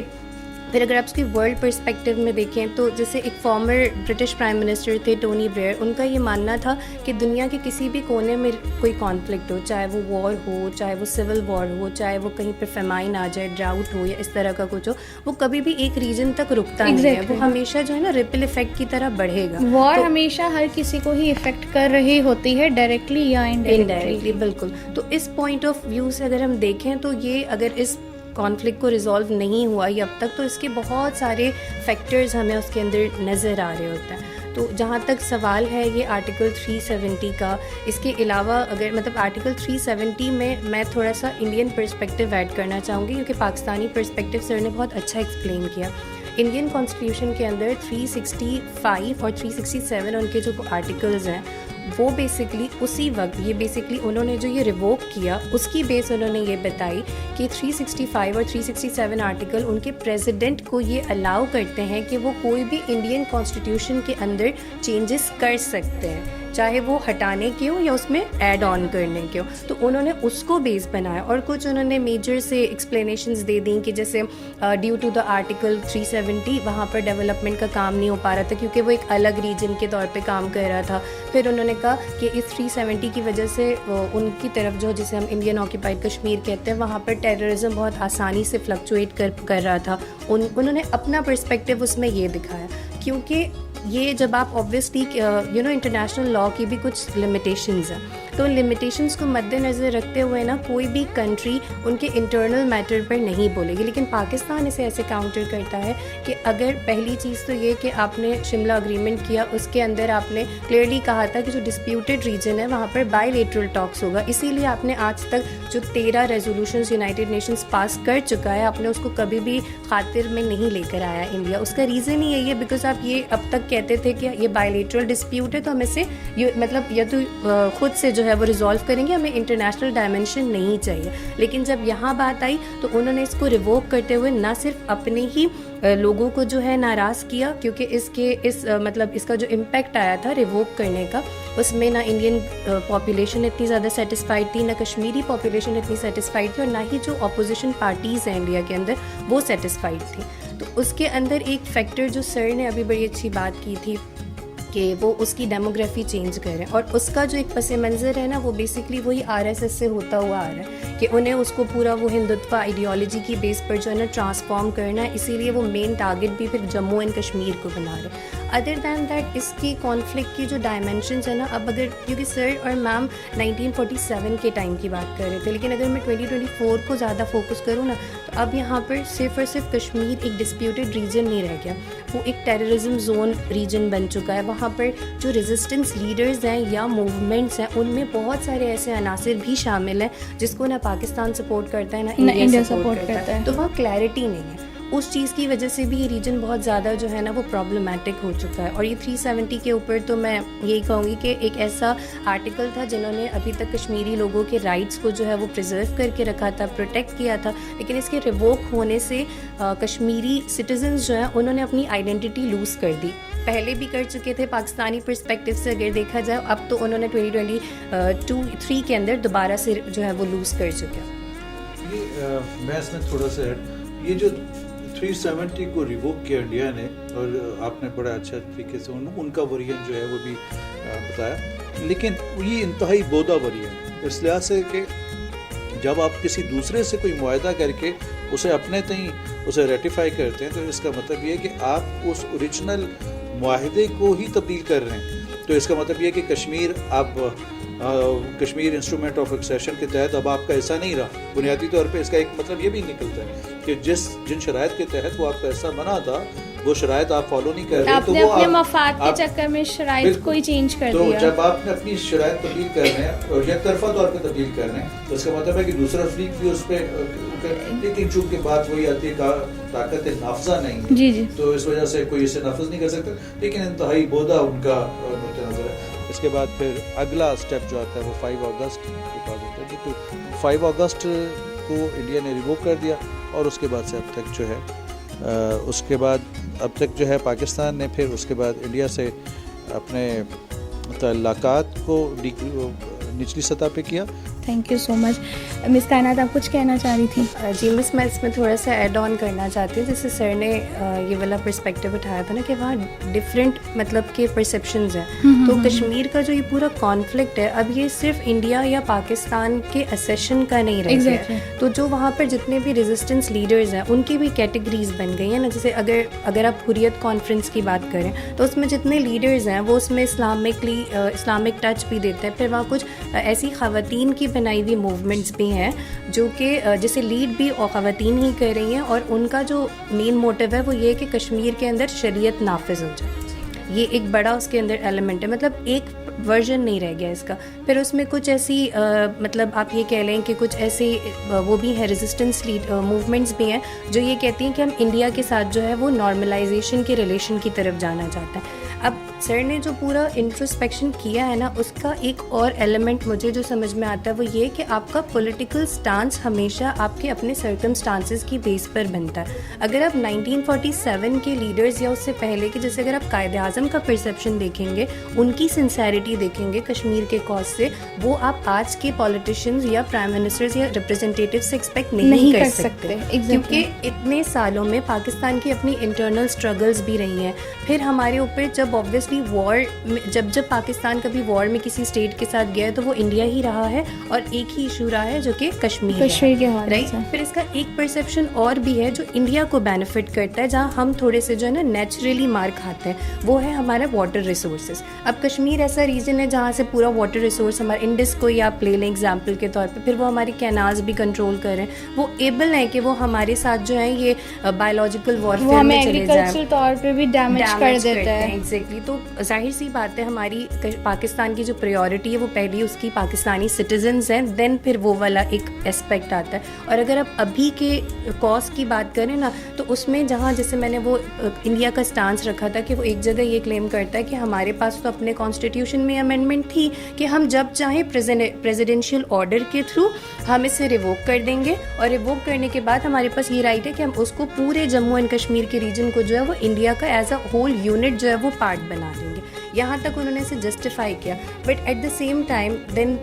پھر اگر آپ اس کی ورلڈ پرسپیکٹیو میں دیکھیں تو جیسے ایک فارمر برٹش پرائم منسٹر تھے ٹونی بلیئر, ان کا یہ ماننا تھا کہ دنیا کے کسی بھی کونے میں کوئی کانفلکٹ ہو, چاہے وہ وار ہو, چاہے وہ سول وار ہو, چاہے وہ کہیں پہ فیمائن آ جائے, ڈراؤٹ ہو یا اس طرح کا کچھ ہو, وہ کبھی بھی ایک ریجن تک رکتا نہیں ہے, وہ ہمیشہ جو ہے نا ریپل افیکٹ کی طرح بڑھے گا. وار ہمیشہ ہر کسی کو ہی افیکٹ کر رہی ہوتی ہے, ڈائریکٹلی یا انڈائریکٹلی. بالکل. تو اس پوائنٹ آف ویو سے اگر ہم دیکھیں تو یہ اگر اس کانفلکٹ کو ریزالو نہیں ہوا یہ اب تک, تو اس کے بہت سارے فیکٹرز ہمیں اس کے اندر نظر آ رہے ہوتے ہیں. تو جہاں تک سوال ہے یہ آرٹیکل 370 کا, اس کے علاوہ اگر مطلب آرٹیکل 370 میں تھوڑا سا انڈین پرسپیکٹیو ایڈ کرنا چاہوں گی, کیونکہ پاکستانی پرسپیکٹیو سر نے بہت اچھا ایکسپلین کیا. انڈین کانسٹیٹیوشن کے اندر 365 اور 367 ان کے جو آرٹیکلز ہیں وہ بیسکلی اسی وقت یہ بیسکلی انہوں نے جو یہ ریووک کیا اس کی بیس انہوں نے یہ بتائی کہ 365 اور 367 آرٹیکل ان کے پریزیڈنٹ کو یہ الاؤ کرتے ہیں کہ وہ کوئی بھی انڈین کانسٹیٹیوشن کے اندر چینجز کر سکتے ہیں, چاہے وہ ہٹانے کے ہوں یا اس میں ایڈ آن کرنے کے ہوں. تو انہوں نے اس کو بیس بنایا, اور کچھ انہوں نے میجر سے ایکسپلینیشنز دے دیں کہ جیسے ڈیو ٹو دا آرٹیکل 370 وہاں پر ڈیولپمنٹ کا کام نہیں ہو پا رہا تھا کیونکہ وہ ایک الگ ریجن کے طور پہ کام کر رہا تھا. پھر انہوں نے کہا کہ اس 370 کی وجہ سے ان کی طرف جو جسے ہم انڈین آکیپائڈ کشمیر کہتے ہیں وہاں پر ٹیررزم بہت آسانی سے فلکچویٹ کر رہا تھا. انہوں نے اپنا پرسپیکٹیو اس میں یہ دکھایا, کیونکہ یہ جب آپ اوبویسلی انٹرنیشنل لاء کی بھی کچھ لمیٹیشنز ہیں, تو ان لمیٹیشنز کو مد نظر رکھتے ہوئے نا کوئی بھی کنٹری ان کے انٹرنل میٹر پر نہیں بولے گی. لیکن پاکستان اسے ایسے کاؤنٹر کرتا ہے کہ اگر پہلی چیز تو یہ کہ آپ نے شملہ اگریمنٹ کیا, اس کے اندر آپ نے کلیئرلی کہا تھا کہ جو ڈسپیوٹیڈ ریجن ہے وہاں پر بائی لیٹرل ٹاکس ہوگا, اسی لیے آپ نے آج تک جو 13 ریزولوشنز یونائٹیڈ نیشنز پاس کر چکا ہے آپ نے اس کو کبھی بھی خاطر میں نہیں لے کر آیا انڈیا. اس کا ریزن ہی یہی ہے بیکاز آپ یہ اب تک کہتے تھے کہ یہ بائی لیٹرل ڈسپیوٹ ہے تو ہم اسے مطلب یا تو خود سے جو ہے وہ ریزالو کریں گے, ہمیں انٹرنیشنل ڈائمینشن نہیں چاہیے. لیکن جب یہاں بات آئی تو انہوں نے اس کو ریووک کرتے ہوئے نہ صرف اپنے ہی لوگوں کو جو ہے ناراض کیا, کیونکہ اس کا جو امپیکٹ آیا تھا ریووک کرنے کا اس میں نہ انڈین پاپولیشن اتنی زیادہ سیٹسفائڈ تھی, نہ کشمیری پاپولیشن اتنی سیٹسفائڈ تھی, اور نہ ہی جو اپوزیشن پارٹیز ہیں انڈیا کے اندر وہ سیٹسفائڈ تھی. تو اس کے اندر ایک فیکٹر جو سر نے ابھی بڑی اچھی بات کی تھی کہ وہ اس کی ڈیموگرافی چینج کریں, اور اس کا جو ایک پس منظر ہے نا وہ بیسکلی وہی RSS سے ہوتا ہوا آ رہا ہے کہ انہیں اس کو پورا وہ ہندوتوا آئیڈیالوجی کی بیس پر جو ہے نا ٹرانسفارم کرنا ہے, اسی لیے وہ مین ٹارگٹ بھی پھر جموں اینڈ کشمیر کو بنا رہے. ادر دین دیٹ اس کی کانفلکٹ کی جو ڈائمینشنز ہیں نا, اب اگر کیونکہ سر اور میم 1947 کے ٹائم کی بات کر رہے تھے, لیکن اگر میں 2024 کو زیادہ فوکس کروں نا تو اب یہاں پر صرف اور صرف کشمیر ایک ڈسپیوٹیڈ ریجن نہیں رہ گیا, وہ ایک ٹیررزم زون ریجن بن چکا ہے. وہاں پر جو ریزسٹنس لیڈرز ہیں یا موومنٹس ہیں ان میں بہت سارے ایسے عناصر بھی شامل ہیں جس کو نہ پاکستان سپورٹ کرتا ہے نہ انڈیا سپورٹ کرتا ہے, تو وہاں کلیئرٹی نہیں ہے. اس چیز کی وجہ سے بھی یہ ریجن بہت زیادہ جو ہے نا وہ پرابلمٹک ہو چکا ہے. اور یہ 370 کے اوپر تو میں یہی کہوں گی کہ ایک ایسا آرٹیکل تھا جنہوں نے ابھی تک کشمیری لوگوں کے رائٹس کو جو ہے وہ پریزرو کر کے رکھا تھا, پروٹیکٹ کیا تھا, لیکن اس کے ریووک ہونے سے کشمیری سٹیزنز جو ہیں انہوں نے اپنی آئیڈینٹی لوز کر دی. پہلے بھی کر چکے تھے پاکستانی پرسپیکٹیو سے اگر دیکھا جائے, اب تو انہوں نے 2022-3 کے اندر دوبارہ سے جو ہے وہ لوز کر چکے. میں اس میں تھوڑا سا یہ جو 370 کو ریووک کیا انڈیا نے, اور آپ نے بڑا اچھا طریقے سے ان کا ورژن جو ہے وہ بھی بتایا, لیکن یہ انتہائی بودا ورژن اس لحاظ سے کہ جب آپ کسی دوسرے سے کوئی معاہدہ کر کے اسے اپنے تئیں اسے ریٹیفائی کرتے ہیں تو اس کا مطلب یہ ہے کہ آپ اس اوریجنل معاہدے کو ہی تبدیل کر رہے ہیں. تو اس کا مطلب یہ ہے کہ کشمیر اب کشمیر انسٹرومنٹ آف ایکسیشن کے تحت اب آپ کا حصہ نہیں رہا. بنیادی طور پہ اس کا ایک مطلب یہ بھی نکلتا ہے کہ جن شرائط کے تحت وہ آپ کا حصہ بنا تھا وہ شرائط آپ فالو نہیں کر رہے, آپ نے اپنے مفاد کے چکر میں شرائط کو ہی چینج کر دیا. تو جب آپ نے اپنی شرائط تبدیل کر رہے ہیں اور یک طرفہ طور پہ تبدیل کر رہے ہیں تو اس کا مطلب ہے کہ دوسرا فریق بھی اس پہ, لیکن چونکہ بات وہی آتی ہے طاقت نافذہ نہیں ہے, جی تو اس وجہ سے کوئی اسے نافذ نہیں کر سکتا, لیکن انتہائی بودا ان کا نقطہ نظر ہے. اس کے بعد پھر اگلا اسٹیپ جو آتا ہے وہ 5 اگست کے پاس ہوتا ہے. تو 5 اگست کو انڈیا نے ریووک کر دیا, اور اس کے بعد سے اب تک جو ہے اس کے بعد اب تک جو ہے پاکستان نے پھر اس کے بعد انڈیا سے اپنے تعلقات کو نچلی سطح پہ کیا. تھینک یو سو مچ. مس کائنات آپ کچھ کہنا چاہ رہی تھیں؟ جی مس, میں اس میں تھوڑا سا ایڈ آن کرنا چاہتی ہوں. جیسے سر نے یہ والا پرسپیکٹیو اٹھایا تھا نا کہ وہاں ڈفرینٹ مطلب کہ پرسیپشنز ہیں, تو کشمیر کا جو یہ پورا کانفلکٹ ہے اب یہ صرف انڈیا یا پاکستان کے اسیشن کا نہیں رہ گیا. تو جو وہاں پر جتنے بھی ریزسٹنس لیڈرز ہیں ان کی بھی کیٹیگریز بن گئی ہیں نا. جیسے اگر آپ حریت کانفرنس کی بات کریں تو اس میں جتنے لیڈرز ہیں وہ اس میں اسلامک ٹچ بھی دیتے ہیں. پھر وہاں کچھ ایسی خواتین کی بنائی ہوئی موومنٹس بھی ہیں جو کہ جسے لیڈ بھی خواتین ہی کر رہی ہیں, اور ان کا جو مین موٹیو ہے وہ یہ ہے کہ کشمیر کے اندر شریعت نافذ ہو جائے. یہ ایک بڑا اس کے اندر ایلیمنٹ ہے, مطلب ایک ورژن نہیں رہ گیا اس کا. پھر اس میں کچھ ایسی مطلب آپ یہ کہہ لیں کہ کچھ ایسے وہ بھی ہیں ریزسٹنس موومنٹس بھی ہیں جو یہ کہتی ہیں کہ ہم انڈیا کے ساتھ جو ہے وہ نارملائزیشن کے ریلیشن کی طرف جانا چاہتے ہیں. اب سر نے جو پورا انٹروسپیکشن کیا ہے نا, اس کا ایک اور ایلیمنٹ مجھے جو سمجھ میں آتا ہے وہ یہ کہ آپ کا پولیٹیکل سٹانس ہمیشہ آپ کے اپنے سرکمسٹانسز کی بیس پر بنتا ہے. اگر آپ 1947 کے لیڈرز یا اس سے پہلے کے, جیسے اگر آپ قائد اعظم کا پرسیپشن دیکھیں گے, ان کی سنسیریٹی دیکھیں گے کشمیر کے کاز سے, وہ آپ آج کے پولیٹیشینز یا پرائم منسٹرز یا ریپرزنٹیٹیو سے ایکسپیکٹ نہیں کر سکتے, کیونکہ اتنے سالوں میں پاکستان کی اپنی انٹرنل اسٹرگلز بھی رہی ہیں. پھر ہمارے اوپر جب آبویسلی وار, جب پاکستان کبھی وار میں کسی اسٹیٹ کے ساتھ گیا تو وہ انڈیا ہی رہا ہے, اور ایک ہی ایشو رہا ہے جو کہ کشمیر کے حوالے رائٹ. پھر اس کا ایک پرسیپشن اور بھی ہے جو انڈیا کو بینیفٹ کرتا ہے, جہاں ہم تھوڑے سے جو ہے نا نیچرلی مار کھاتے ہیں, وہ ہے ہمارا واٹر ریسورسز. اب کشمیر ایسا ریجن ہے جہاں سے پورا واٹر ریسورس ہمارے انڈس کو ہی آپ لے لیں ایگزامپل کے طور پہ, پھر وہ ہماری کینالز بھی کنٹرول کر رہے ہیں, وہ ایبل ہیں کہ وہ ہمارے ساتھ جو ہے یہ بایولوجیکل وارفیئر میں چلے جائیں, ایگریکلچرل طور پہ بھی ڈیمیج کر دیتا ہے. ایگزیکٹلی. تو ظاہر سی بات ہے ہماری پاکستان کی جو پریورٹی ہے وہ پہلی اس کی پاکستانی سٹیزنز ہیں, دین پھر وہ والا ایک اسپیکٹ آتا ہے. اور اگر آپ ابھی کے کاز کی بات کریں نا تو اس میں جہاں جیسے میں نے وہ انڈیا کا سٹانس رکھا تھا کہ وہ ایک جگہ یہ کلیم کرتا ہے کہ ہمارے پاس تو اپنے کانسٹیٹیوشن میں امینڈمنٹ تھی کہ ہم جب چاہیں پریزیڈنشیل آرڈر کے تھرو ہم اسے ریووک کر دیں گے, اور ریووک کرنے کے بعد ہمارے پاس یہ رائٹ ہے کہ ہم اس کو پورے جموں اینڈ کشمیر کے ریجن کو جو ہے وہ انڈیا کا ایز اے ہول یونٹ جو ہے وہ پارٹ بنا دیں گے. یہاں تک انہوں نے اسے جسٹیفائی کیا, but at the same time then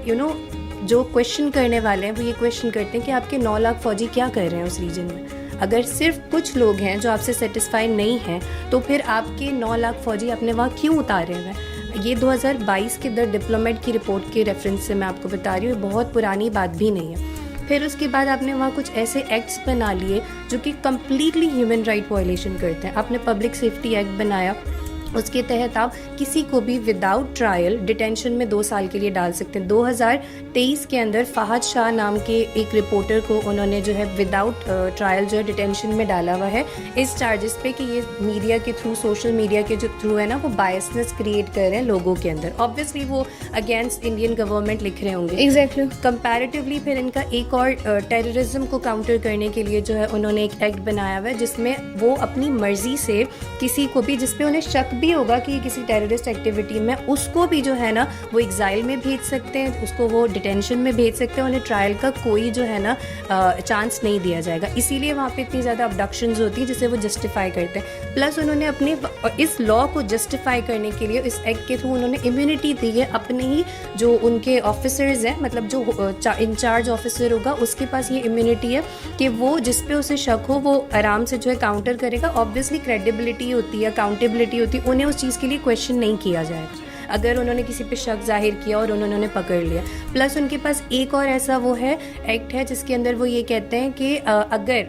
جو کویشچن کرنے والے ہیں وہ یہ کویشچن کرتے ہیں کہ آپ کے 9 لاکھ فوجی کیا کر رہے ہیں اس ریجن میں. اگر صرف کچھ لوگ ہیں جو آپ سے سیٹسفائی نہیں ہیں تو پھر آپ کے 9 لاکھ فوجی اپنے وہاں کیوں اتارے ہوئے ہیں؟ یہ 2022 کے دا ڈپلومیٹ کی رپورٹ کے ریفرنس سے میں آپ کو بتا رہی ہوں, یہ بہت پرانی بات بھی نہیں ہے. پھر اس کے بعد آپ نے وہاں کچھ ایسے ایکٹس بنا لیے جو کہ کمپلیٹلی ہیومن رائٹ وائلیشن کرتے ہیں. آپ نے پبلک سیفٹی ایکٹ بنایا اس کے تحت آپ کسی کو بھی وداؤٹ ٹرائل ڈیٹینشن میں 2 سال کے لیے ڈال سکتے ہیں. 2023 کے اندر فہد شاہ نام کے ایک رپورٹر کو انہوں نے جو ہے وداؤٹ ٹرائل جو ہے ڈیٹینشن میں ڈالا ہوا ہے اس چارجز پہ کہ یہ میڈیا کے تھرو, سوشل میڈیا کے جو تھرو ہے نا, وہ بائسنس کریٹ کر رہے ہیں لوگوں کے اندر. آبویسلی وہ اگینسٹ انڈین گورنمنٹ لکھ رہے ہوں گے. ایگزیکٹلی. کمپیریٹیولی پھر ان کا ایک اور ٹیررزم کو کاؤنٹر کرنے کے لیے جو ہے انہوں نے ایک ایکٹ بنایا ہوا ہے جس میں وہ اپنی مرضی سے کسی کو بھی جس پہ انہیں شک بھی ہوگا کہ کسی ٹیررسٹ ایکٹیویٹی میں, اس کو بھی جو ہے نا وہ ایگزائل میں بھیج سکتے ہیں, اس کو وہ ڈیٹینشن میں بھیج سکتے ہیں. انہیں ٹرائل کا کوئی جو ہے نا چانس نہیں دیا جائے گا. اسی لیے وہاں پہ اتنی زیادہ ابڈکشنز ہوتی ہیں جسے وہ جسٹیفائی کرتے ہیں. پلس انہوں نے اپنے اس لا کو جسٹیفائی کرنے کے لیے اس ایکٹ کے تھرو انہوں نے امیونٹی دی ہے اپنے ہی جو ان کے آفیسرز ہیں, مطلب جو انچارج آفیسر ہوگا اس کے پاس یہ امیونٹی ہے کہ وہ جس پہ اسے شک ہو وہ آرام سے جو ہے کاؤنٹر کرے گا. آبویسلی کریڈیبلٹی ہوتی ہے, اکاؤنٹیبلٹی ہوتی ہے, انہیں اس چیز کے لیے کویشچن نہیں کیا جائے گا اگر انہوں نے کسی پہ شک ظاہر کیا اور انہوں نے پکڑ لیا. پلس ان کے پاس ایک اور ایسا وہ ہے ایکٹ ہے جس کے اندر وہ یہ کہتے ہیں کہ اگر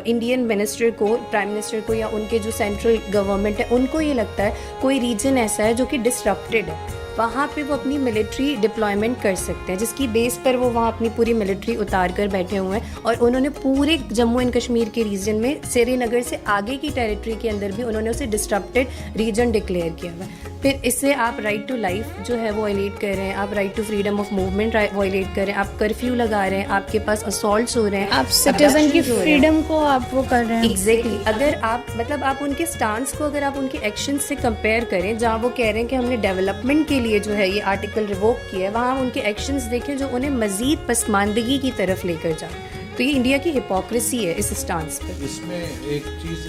انڈین منسٹر کو, پرائم منسٹر کو یا ان کے جو سینٹرل گورنمنٹ ہے ان کو یہ لگتا ہے کوئی ریجن ایسا ہے جو کہ ڈسرپٹیڈ ہے, وہاں پہ وہ اپنی ملٹری ڈپلائمنٹ کر سکتے ہیں, جس کی بیس پر وہ وہاں اپنی پوری ملٹری اتار کر بیٹھے ہوئے ہیں. اور انہوں نے پورے جموں اینڈ کشمیر کے ریجن میں سری نگر سے آگے کی ٹیریٹری کے اندر بھی انہوں نے اسے ڈسٹرپٹیڈ ریجن ڈکلیئر کیا ہوا ہے. پھر اس سے آپ رائٹ ٹو لائف جو ہے وہ وائلیٹ کر رہے ہیں, آپ right to freedom of movement violate کر رہے ہیں, آپ کرفیو لگا رہے ہیں, آپ کے پاس اسالٹس ہو رہے ہیں, آپ سٹیزن کی فریڈم کو آپ وہ کر رہے ہیں. ایگزیکٹلی. اگر آپ مطلب آپ ان کے سٹانس کو اگر آپ ان کے ایکشن سے کمپیئر کریں, جہاں وہ کہہ رہے ہیں کہ ہم نے ڈیولپمنٹ کے لیے جو ہے یہ آرٹیکل ریووک کیا ہے, وہاں ان کے ایکشنز دیکھیں جو انہیں مزید پسماندگی کی طرف لے کر جائیں. تو یہ انڈیا کی ہپوکریسی ہے اس سٹانس پہ. اس میں ایک چیز,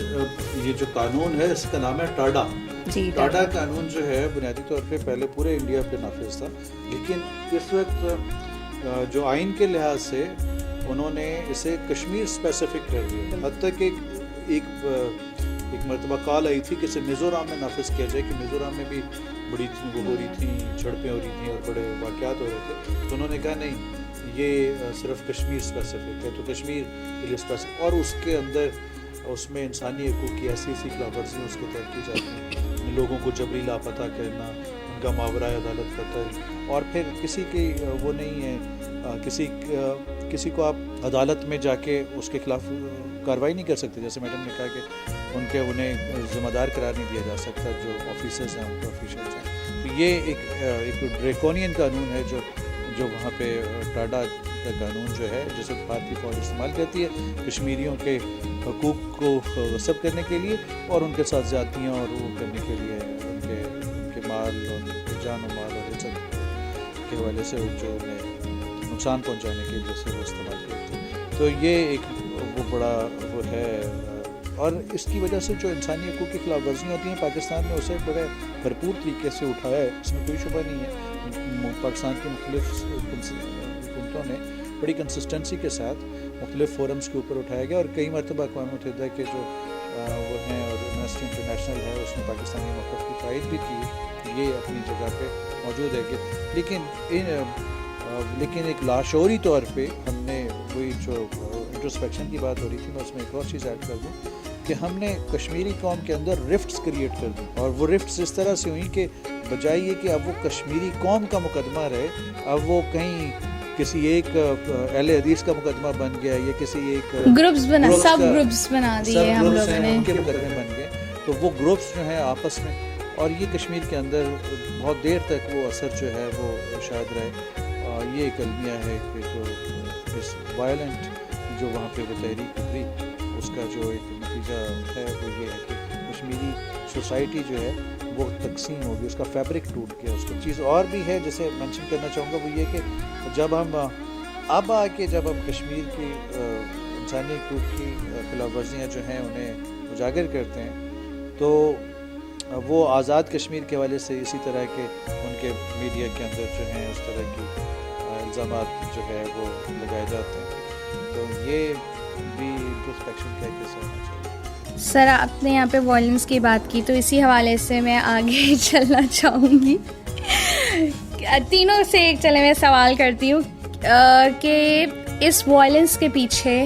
یہ جو قانون ہے اس کا نام ہے ٹاڈا. جی, ٹاڈا قانون جو ہے بنیادی طور پہ پہلے پورے انڈیا پہ نافذ تھا, لیکن اس وقت جو آئین کے لحاظ سے انہوں نے اسے کشمیر اسپیسیفک کر دیا. حتیٰ کہ ایک مرتبہ کال آئی تھی کہ اسے میزورام میں نافذ کیا جائے, کہ میزورام میں بھی بڑی وہ ہو رہی تھیں, جھڑپیں ہو رہی تھیں اور بڑے واقعات ہو رہے تھے. تو انہوں نے کہا نہیں, یہ صرف کشمیر اسپیسیفک ہے, تو کشمیر کے لیے اسپیسیفک. اور اس کے اندر اس میں انسانی حقوق کی ایسی خلاف ورزیاں اس کے تحت کی جاتی ہیں, لوگوں کو جبری لاپتہ کرنا, ان کا ماورائے عدالت قتل, اور پھر کسی کی وہ نہیں ہے, کسی کو آپ عدالت میں جا کے اس کے خلاف کارروائی نہیں کر سکتے. جیسے میڈم نے کہا کہ انہیں ذمہ دار قرار نہیں دیا جا سکتا جو آفیسرز ہیں, ان کے آفیشلز ہیں. تو یہ ایک ڈریکونین قانون ہے جو وہاں پہ ٹاڈا کا قانون جو ہے, جسے بھارتی فوج استعمال کرتی ہے کشمیریوں کے حقوق کو غصب کرنے کے لیے اور ان کے ساتھ زیادتیاں اور وہ کرنے کے لیے, ان کے مال اور جان و مال اور عزت کے حوالے سے جو انہیں نقصان پہنچانے کے لیے سے وہ استعمال کرتے ہیں. تو یہ ایک وہ بڑا وہ ہے, اور اس کی وجہ سے جو انسانی حقوق کی خلاف ورزیاں ہوتی ہیں پاکستان میں اسے بڑے بھرپور طریقے سے اٹھایا ہے, اس میں کوئی شبہ نہیں ہے. پاکستان کی مختلف حکومتوں نے بڑی کنسسٹنسی کے ساتھ مختلف فورمز کے اوپر اٹھایا گیا, اور کئی مرتبہ اقوام متحدہ کے جو وہ ہیں اور یونیورسٹی انٹرنیشنل ہے اس نے پاکستانی موقف کی تائید بھی کی, یہ اپنی جگہ پہ موجود ہے. لیکن ایک لاشعوری طور پہ ہم نے وہی جو انٹروسپیکشن کی بات ہو رہی تھی, میں اس میں ایک اور چیز ایڈ کر دوں کہ ہم نے کشمیری قوم کے اندر رفٹس کریٹ کر دی, اور وہ رفٹس اس طرح سے ہوئیں کہ بجائے یہ کہ اب وہ کشمیری قوم کا مقدمہ رہے, اب وہ کہیں کسی ایک اہل حدیث کا مقدمہ بن گیا, یا کسی ایک گروپس بنا, سب گروپس بنا دیے ہم لوگوں نے, ان کے مقدمے بن گئے. تو وہ گروپس جو ہیں آپس میں, اور یہ کشمیر کے اندر بہت دیر تک وہ اثر جو ہے وہ شاید رہے. یہ ایک المیہ ہے کہ جو اس وائلنٹ جو وہاں پہ وہ تحریک اتری, اس کا جو ایک نتیجہ ہے وہ یہ ہے کہ کشمیری سوسائٹی جو ہے وہ تقسیم ہوگی, اس کا فیبرک ٹوٹ گیا. اس کی چیز اور بھی ہے جسے مینشن کرنا چاہوں گا, وہ یہ کہ جب ہم اب آ کے جب ہم کشمیر کی انسانی حقوق کی خلاف ورزیاں جو ہیں انہیں اجاگر کرتے ہیں, تو وہ آزاد کشمیر کے حوالے سے اسی طرح کے ان کے میڈیا کے اندر جو ہیں اس طرح کی الزامات جو ہے وہ لگائے جاتے ہیں. تو یہ بھی انٹروسپیکشن کا ایک حصہ ہونا چاہیے. سر آپ نے یہاں پہ وائلنس کی بات کی, تو اسی حوالے سے میں آگے چلنا چاہوں گی. تینوں سے ایک چلے میں سوال کرتی ہوں کہ اس وائلنس کے پیچھے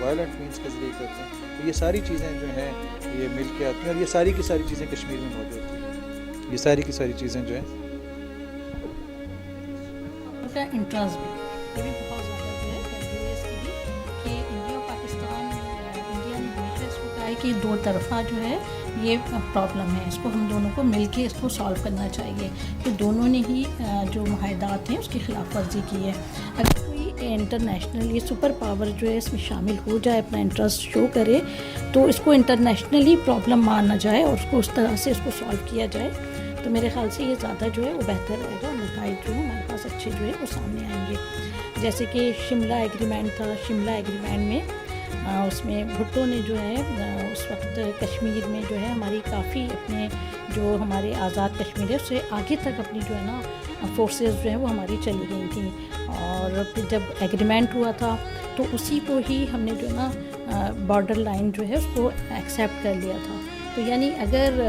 وائلنٹ مینس کے ذریعے کرتے ہیں. تو یہ ساری چیزیں جو ہیں یہ مل کے آتی ہیں, اور یہ ساری کی ساری چیزیں کشمیر میں موجود ہیں. یہ ساری کی ساری چیزیں جو ہیں ان کا انٹرسٹ بھی یہ بھی بہت زیادہ جو ہے US کی بھی, کہ انڈیا اور پاکستان, انڈیا نے ہمیشہ اس کو کہا ہے کہ دو طرفہ جو ہے یہ پرابلم ہے, اس کو ہم دونوں کو مل کے اس کو سالو کرنا چاہیے, کہ دونوں نے ہی جو معاہدات ہیں اس کی خلاف ورزی کی ہے. اگر کوئی انٹرنیشنل یہ سپر پاور جو ہے اس میں شامل ہو جائے, اپنا انٹرسٹ شو کرے, تو اس کو انٹرنیشنلی پرابلم مانا جائے اور اس کو اس طرح سے اس کو سالو کیا جائے, تو میرے خیال سے یہ زیادہ جو ہے وہ بہتر رہے گا. نتائج جو ہے ہمارے پاس اچھے جو ہے وہ سامنے آئیں گے. جیسے کہ شملہ ایگریمنٹ تھا, شملہ ایگریمنٹ میں اس میں بھٹو نے جو ہے اس وقت کشمیر میں جو ہے ہماری کافی اپنے جو ہمارے آزاد کشمیر ہے اس سے آگے تک اپنی جو ہے نا فورسز جو ہیں وہ ہماری چلی گئی تھیں, اور پھر جب ایگریمنٹ ہوا تھا تو اسی کو ہی ہم نے جو ہے نا بارڈر لائن جو ہے اس کو ایکسیپٹ کر لیا تھا. تو یعنی اگر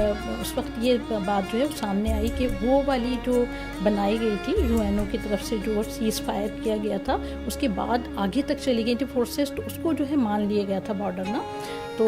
اس وقت یہ بات جو ہے وہ سامنے آئی کہ وہ والی جو بنائی گئی تھی UN کی طرف سے جو سیز فائر کیا گیا تھا, اس کے بعد آگے تک چلی گئی تھی فورسز, تو اس کو جو ہے مان لیا گیا تھا بارڈر نا. تو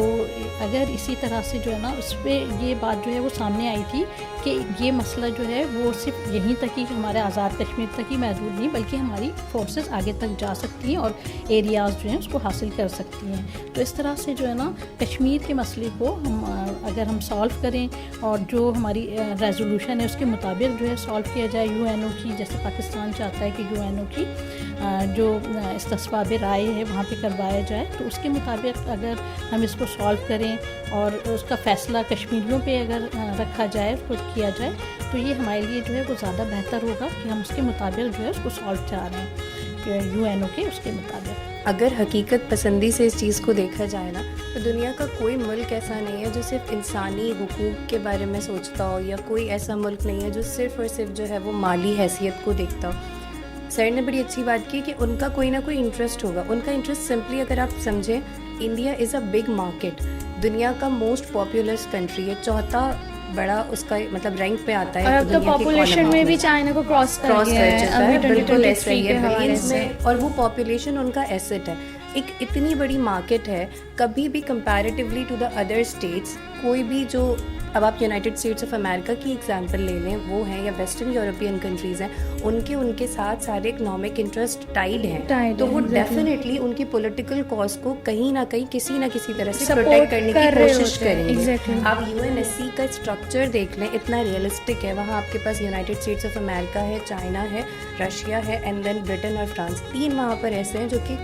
اگر اسی طرح سے جو ہے نا اس پہ یہ بات جو ہے وہ سامنے آئی تھی کہ یہ مسئلہ جو ہے وہ صرف یہیں تک ہی ہمارے آزاد کشمیر تک ہی محدود نہیں, بلکہ ہماری فورسز آگے تک جا سکتی ہیں اور ایریاز جو ہیں اس کو حاصل کر سکتی ہیں. تو اس طرح سے جو ہے نا کشمیر کے مسئلے کو ہم اگر ہم سالو کریں اور جو ہماری ریزولوشن ہے اس کے مطابق جو ہے سالو کیا جائے UN کی, جیسے پاکستان چاہتا ہے کہ UN کی جو استصواب رائے ہے وہاں پہ کروایا جائے, تو اس کے مطابق اگر ہم اس کو سالو کریں اور اس کا فیصلہ کشمیریوں پہ اگر رکھا جائے, اس کو کیا جائے, تو یہ ہمارے لیے جو ہے وہ زیادہ بہتر ہوگا کہ ہم اس کے مطابق جو ہے اس کو سالو چاہ رہے ہیں UN کے اس کے مطابق. اگر حقیقت پسندی سے اس چیز کو دیکھا جائے نا, تو دنیا کا کوئی ملک ایسا نہیں ہے جو صرف انسانی حقوق کے بارے میں سوچتا ہو, یا کوئی ایسا ملک نہیں ہے جو صرف اور صرف جو ہے وہ مالی حیثیت کو دیکھتا ہو. سر نے بڑی اچھی بات کی کہ ان کا کوئی نہ کوئی انٹرسٹ ہوگا. ان کا انٹرسٹ سمپلی اگر آپ سمجھیں, India is a big market, دنیا کا موسٹ پاپولس کنٹری ہے, چوتھا بڑا اس کا مطلب رینک پہ آتا ہے, اور اب تو پاپولیشن میں بھی چائنا کو کراس کر چکا ہے. بالکل ایسا ہی ہے بلینس میں, اور وہ پاپولیشن ان کا ایسٹ ہے. ایک اتنی بڑی مارکیٹ ہے, کبھی بھی comparatively to the other states کوئی بھی جو, اب آپ یونائٹڈ اسٹیٹس آف امریکہ کی ایگزامپل لے لیں, وہ ہیں, یا ویسٹرن یورپین کنٹریز ہیں, ان کے ساتھ سارے اکنامک انٹرسٹ ٹائڈ ہیں, تو وہ ڈیفینیٹلی ان کی پولیٹیکل کاز کو کہیں نہ کہیں کسی نہ کسی طرح سے پروٹیکٹ کرنے کی کوشش کریں گے. آپ UNSC کا اسٹرکچر دیکھ لیں, اتنا ریئلسٹک ہے. وہاں آپ کے پاس یونائٹڈ اسٹیٹس آف امریکہ ہے, چائنا ہے, رشیا ہے, اینڈ دین برٹن اور فرانس. 3 وہاں پر ایسے ہیں جو کہ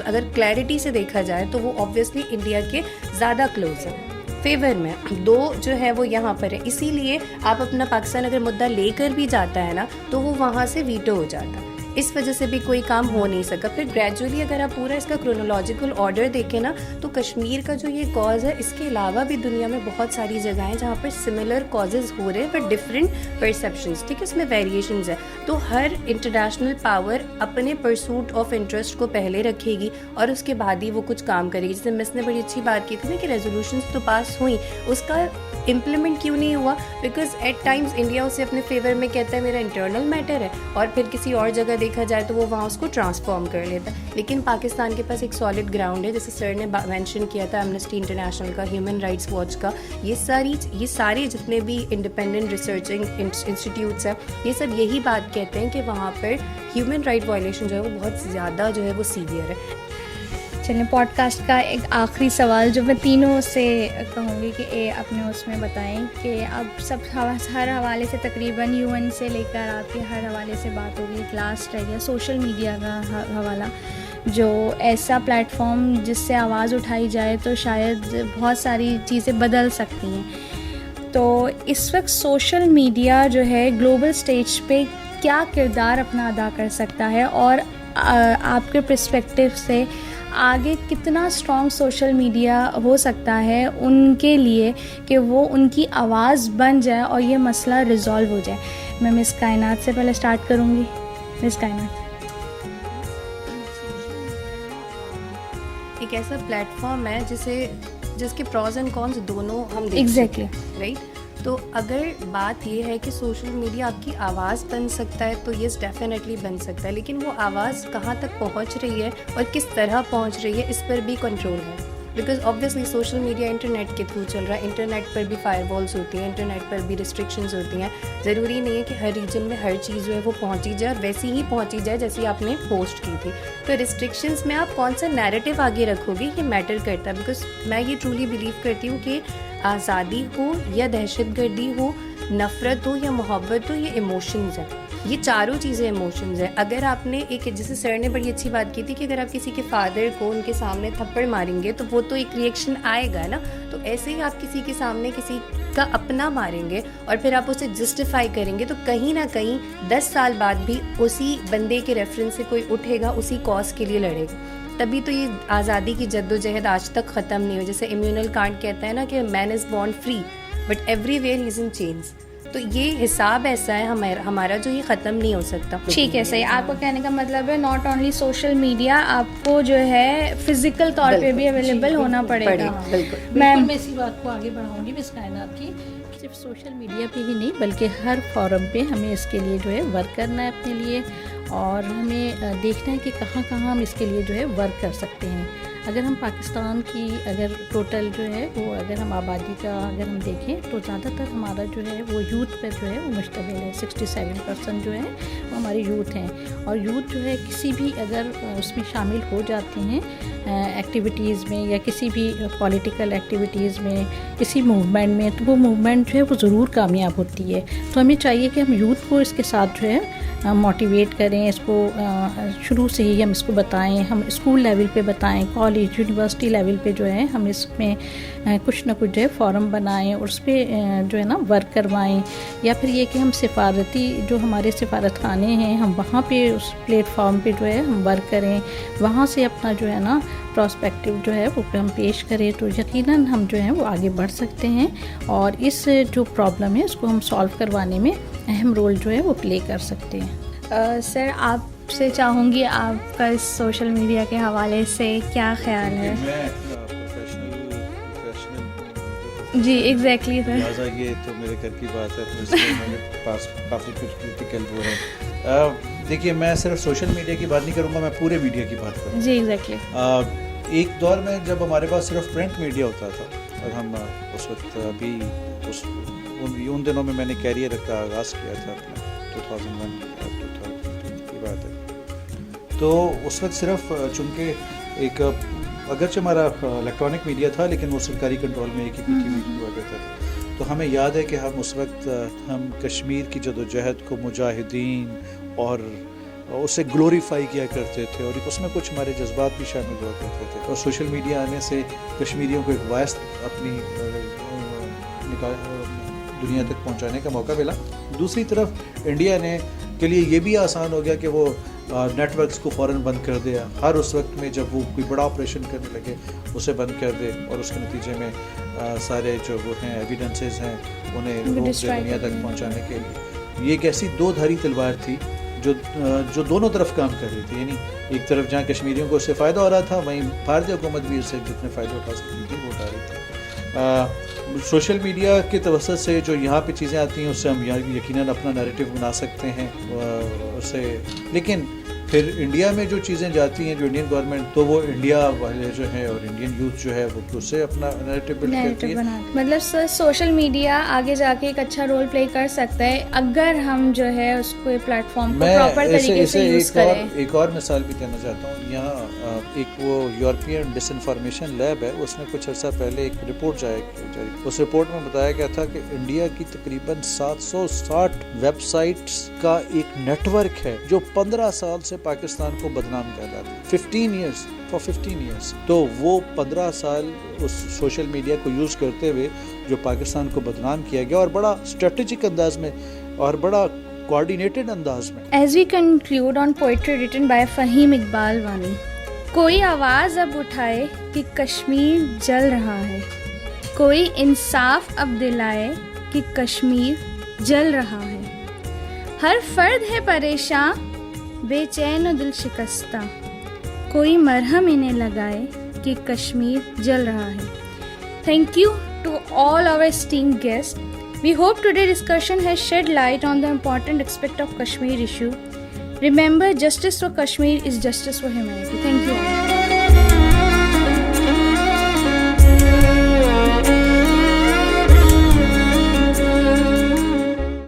اگر کلیئرٹی سے دیکھا جائے تو وہ آبویسلی انڈیا کے زیادہ کلوز ہیں, فیور میں. 2 جو ہے وہ یہاں پر ہے, اسی لیے آپ اپنا پاکستان اگر مدعا لے کر بھی جاتا ہے نا, تو وہ وہاں سے ویٹو ہو جاتا ہے. اس وجہ سے بھی کوئی کام ہو نہیں سکا. پھر گریجولی اگر آپ پورا اس کا کرونولوجیکل آرڈر دیکھیں نا, تو کشمیر کا جو یہ کاز ہے, اس کے علاوہ بھی دنیا میں بہت ساری جگہیں جہاں پر سملر کازز ہو رہے ہیں, بٹ ڈفرینٹ پرسیپشنز, ٹھیک ہے, اس میں ویریشنز ہیں. تو ہر انٹرنیشنل پاور اپنے پرسوٹ آف انٹرسٹ کو پہلے رکھے گی, اور اس کے بعد ہی وہ کچھ کام کرے گی. جیسے مس نے بڑی اچھی بات کی تھی نا کہ ریزولوشنز تو پاس ہوئیں, اس کا امپلیمنٹ کیوں نہیں ہوا؟ بیکاز ایٹ ٹائمز انڈیا اسے اپنے فیور میں کہتا ہے میرا انٹرنل میٹر ہے, اور پھر کسی اور جگہ دیکھا جائے تو وہ وہاں اس کو ٹرانسفارم کر لیتا ہے. لیکن پاکستان کے پاس ایک سالڈ گراؤنڈ ہے, جیسے سر نے مینشن کیا تھا ایمنسٹی انٹرنیشنل کا, ہیومن رائٹس واچ کا, یہ سارے جتنے بھی انڈیپینڈنٹ ریسرچنگ انسٹیٹیوٹس ہیں, یہ سب یہی بات کہتے ہیں کہ وہاں پر ہیومن رائٹ وائلیشن جو ہے وہ بہت زیادہ جو ہے وہ سیویئر ہے. چلیں, پوڈ کاسٹ کا ایک آخری سوال جو میں تینوں سے کہوں گی کہ اپنے اس میں بتائیں کہ اب سب ہر حوالے سے تقریباً UN سے لے کر آپ کے ہر حوالے سے بات ہوگی. ایک لاسٹ رہ گیا سوشل میڈیا کا حوالہ, جو ایسا پلیٹ فارم جس سے آواز اٹھائی جائے تو شاید بہت ساری چیزیں بدل سکتی ہیں. تو اس وقت سوشل میڈیا جو ہے گلوبل سٹیج پہ کیا کردار اپنا ادا کر سکتا ہے, اور آپ کے پرسپیکٹیو سے آگے کتنا اسٹرانگ سوشل میڈیا ہو سکتا ہے ان کے لیے کہ وہ ان کی آواز بن جائے اور یہ مسئلہ ریزالو ہو جائے. میں مس کائنات سے پہلے اسٹارٹ کروں گی. مس کائنات, ایک ایسا پلیٹ فارم ہے جس کے پروز اینڈ کونس دونوں ہم دیکھ ایگزیکٹلی رائٹ. تو اگر بات یہ ہے کہ سوشل میڈیا آپ کی آواز بن سکتا ہے تو یس ڈیفینیٹلی بن سکتا ہے، لیکن وہ آواز کہاں تک پہنچ رہی ہے اور کس طرح پہنچ رہی ہے اس پر بھی کنٹرول ہے. Because obviously social media internet کے تھرو چل رہا ہے، انٹرنیٹ پر بھی فائر والس ہوتی ہیں، انٹرنیٹ پر بھی ریسٹرکشنز ہوتی ہیں. ضروری نہیں ہے کہ ہر ریجن میں ہر چیز جو ہے وہ پہنچی جائے اور ویسی ہی پہنچی جائے جیسی آپ نے پوسٹ کی تھی. تو ریسٹرکشنز میں آپ کون سا نیریٹو آگے رکھو گے یہ میٹر کرتا ہے. بیکاز میں یہ ٹرولی بلیو کرتی ہوں کہ آزادی ہو یا دہشت گردی ہو، نفرت ہو یا محبت ہو، یہ ایموشنز ہیں، یہ چاروں چیزیں ایموشنز ہیں. اگر آپ نے ایک، جیسے سر نے بڑی اچھی بات کی تھی کہ اگر آپ کسی کے فادر کو ان کے سامنے تھپڑ ماریں گے تو وہ تو ایک ریئیکشن آئے گا نا. تو ایسے ہی آپ کسی کے سامنے کسی کا اپنا ماریں گے اور پھر آپ اسے جسٹیفائی کریں گے تو کہیں نہ کہیں 10 سال بعد بھی اسی بندے کے ریفرنس سے کوئی اٹھے گا، اسی کاز کے لیے لڑے گا. تبھی تو یہ آزادی کی جد و جہد آج تک ختم نہیں ہوئی. جیسے ایمینول کانٹ کہتا ہے نا کہ man is born free but everywhere he is in chains. تو یہ حساب ایسا ہے ہمارا جو یہ ختم نہیں ہو سکتا. ٹھیک ہے، صحیح. آپ کو کہنے کا مطلب ہے ناٹ اونلی سوشل میڈیا، آپ کو جو ہے فزیکل طور پہ بھی اویلیبل ہونا پڑے گا. میں اسی بات کو آگے بڑھاؤں گی مس کائنات کی. صرف سوشل میڈیا پہ ہی نہیں بلکہ ہر فورم پہ ہمیں اس کے لیے جو ہے ورک کرنا ہے اپنے لیے، اور ہمیں دیکھنا ہے کہ کہاں کہاں ہم اس کے لیے جو ہے ورک کر سکتے ہیں. اگر ہم پاکستان کی اگر ٹوٹل جو ہے وہ اگر ہم آبادی کا اگر ہم دیکھیں تو زیادہ تر ہمارا جو ہے وہ یوتھ پر جو ہے وہ مشتمل ہے. 67% جو ہے وہ ہماری یوتھ ہیں، اور یوتھ جو ہے کسی بھی اگر اس میں شامل ہو جاتے ہیں ایکٹیویٹیز میں یا کسی بھی پولیٹیکل ایکٹیویٹیز میں، کسی موومنٹ میں، تو وہ موومنٹ جو ہے وہ ضرور کامیاب ہوتی ہے. تو ہمیں چاہیے کہ ہم یوتھ کو اس کے ساتھ جو ہے موٹیویٹ کریں، اس کو شروع سے ہی ہم اس کو بتائیں، ہم اسکول لیول پہ بتائیں، کالج یونیورسٹی لیول پہ جو ہے ہم اس میں کچھ نہ کچھ جو ہے فورم بنائیں اور اس پہ جو ہے نا ورک کروائیں. یا پھر یہ کہ ہم سفارتی جو ہمارے سفارت خانے ہیں ہم وہاں پہ اس پلیٹ فارم پہ جو ہے ہم ورک کریں، وہاں سے اپنا جو ہے نا پراسپیکٹیو جو ہے وہ ہم پیش کریں. تو یقیناً ہم جو ہیں وہ آگے بڑھ سکتے ہیں اور اس جو پرابلم ہے اس کو ہم سالو کروانے میں اہم رول جو ہے وہ پلے کر سکتے ہیں. سر آپ سے چاہوں گی آپ کا اس سوشل میڈیا کے حوالے سے کیا خیال ہے؟ میں پروفیشنل جی ایگزیکٹلی سر. لہٰذا یہ تو میرے گھر کی بات ہے تو اس میں میرے پاس کافی کچھ کریٹیکل وہ ہے. دیکھیے میں صرف سوشل میڈیا کی بات نہیں کروں گا، میں پورے میڈیا کی بات کروں. جی ایگزیکٹلی. ایک دور میں جب ہمارے پاس صرف پرنٹ میڈیا ہوتا تھا اور ہم اس وقت ابھی ان دنوں میں نے کیریئر کا آغاز کیا تھا اپنا 2001 کی بات ہے. تو اس وقت صرف چونکہ ایک اگرچہ ہمارا الیکٹرانک میڈیا تھا لیکن وہ سرکاری کنٹرول میں ایک ہی پی ٹی وی ہوا کرتا تھا. تو ہمیں یاد ہے کہ ہم اس وقت ہم کشمیر کی جدوجہد کو مجاہدین اور اسے گلوریفائی کیا کرتے تھے اور اس میں کچھ ہمارے جذبات بھی شامل ہوا کرتے تھے. اور سوشل میڈیا آنے سے کشمیریوں کو ایک وائس اپنی دنیا تک پہنچانے کا موقع ملا. دوسری طرف انڈیا نے کے لیے یہ بھی آسان ہو گیا کہ وہ نیٹ ورکس کو فوراً بند کر دیا. ہر اس وقت میں جب وہ کوئی بڑا آپریشن کرنے لگے اسے بند کر دے اور اس کے نتیجے میں سارے جو وہ ہیں ایویڈنسز ہیں انہیں دنیا تک پہنچانے کے لیے. یہ ایک ایسی دو دھاری تلوار تھی جو دونوں طرف کام کر رہی تھی. یعنی ایک طرف جہاں کشمیریوں کو اس سے فائدہ ہو رہا تھا وہیں بھارتی حکومت بھی اس سے جتنے فائدے اٹھا سکتی تھی وہ اٹھا رہی تھی. سوشل میڈیا کے توسط سے جو یہاں پہ چیزیں آتی ہیں اس سے ہم یقیناً اپنا نیریٹو بنا سکتے ہیں اسے. لیکن پھر انڈیا میں جو چیزیں جاتی ہیں جو انڈین گورنمنٹ تو وہ انڈیا والے جو ہیں اور انڈین یوتھ جو ہے وہ اس سے اپنا نیریٹو بلڈ کرتی ہے. مطلب سر سوشل میڈیا آگے جا کے ایک اچھا رول پلے کر سکتا ہے اگر ہم جو ہے اس کو پلیٹ فارم کو پراپر طریقے سے یوز کریں. ایک اور مثال بھی دینا چاہتا ہوں. یہاں ایک وہ یورپین ڈس انفارمیشن لیب ہے، اس میں کچھ عرصہ پہلے ایک رپورٹ جاری. اس رپورٹ میں بتایا گیا تھا کہ انڈیا کی تقریباً 760 ویب سائٹس کا ایک نیٹ ورک ہے جو 15 سال سے پاکستان کو بدنام کر رہا تھا. 15 ایئرس. تو وہ 15 سال اس سوشل میڈیا کو یوز کرتے ہوئے جو پاکستان کو بدنام کیا گیا اور بڑا اسٹریٹجک انداز میں اور بڑا کوآرڈینیٹڈ انداز میں. As we conclude on poetry written by Fahim Iqbal وانی. کوئی آواز اب اٹھائے کہ کشمیر جل رہا ہے، کوئی انصاف اب دلائے کہ کشمیر جل رہا ہے. ہر فرد ہے پریشان بے چین و دل شکستہ، کوئی مرہم انہیں لگائے کہ کشمیر جل رہا ہے. Thank you to all our esteemed guests. We hope today's discussion has shed light on the important aspect of Kashmir issue. Remember, justice for Kashmir is justice for humanity. Thank you all.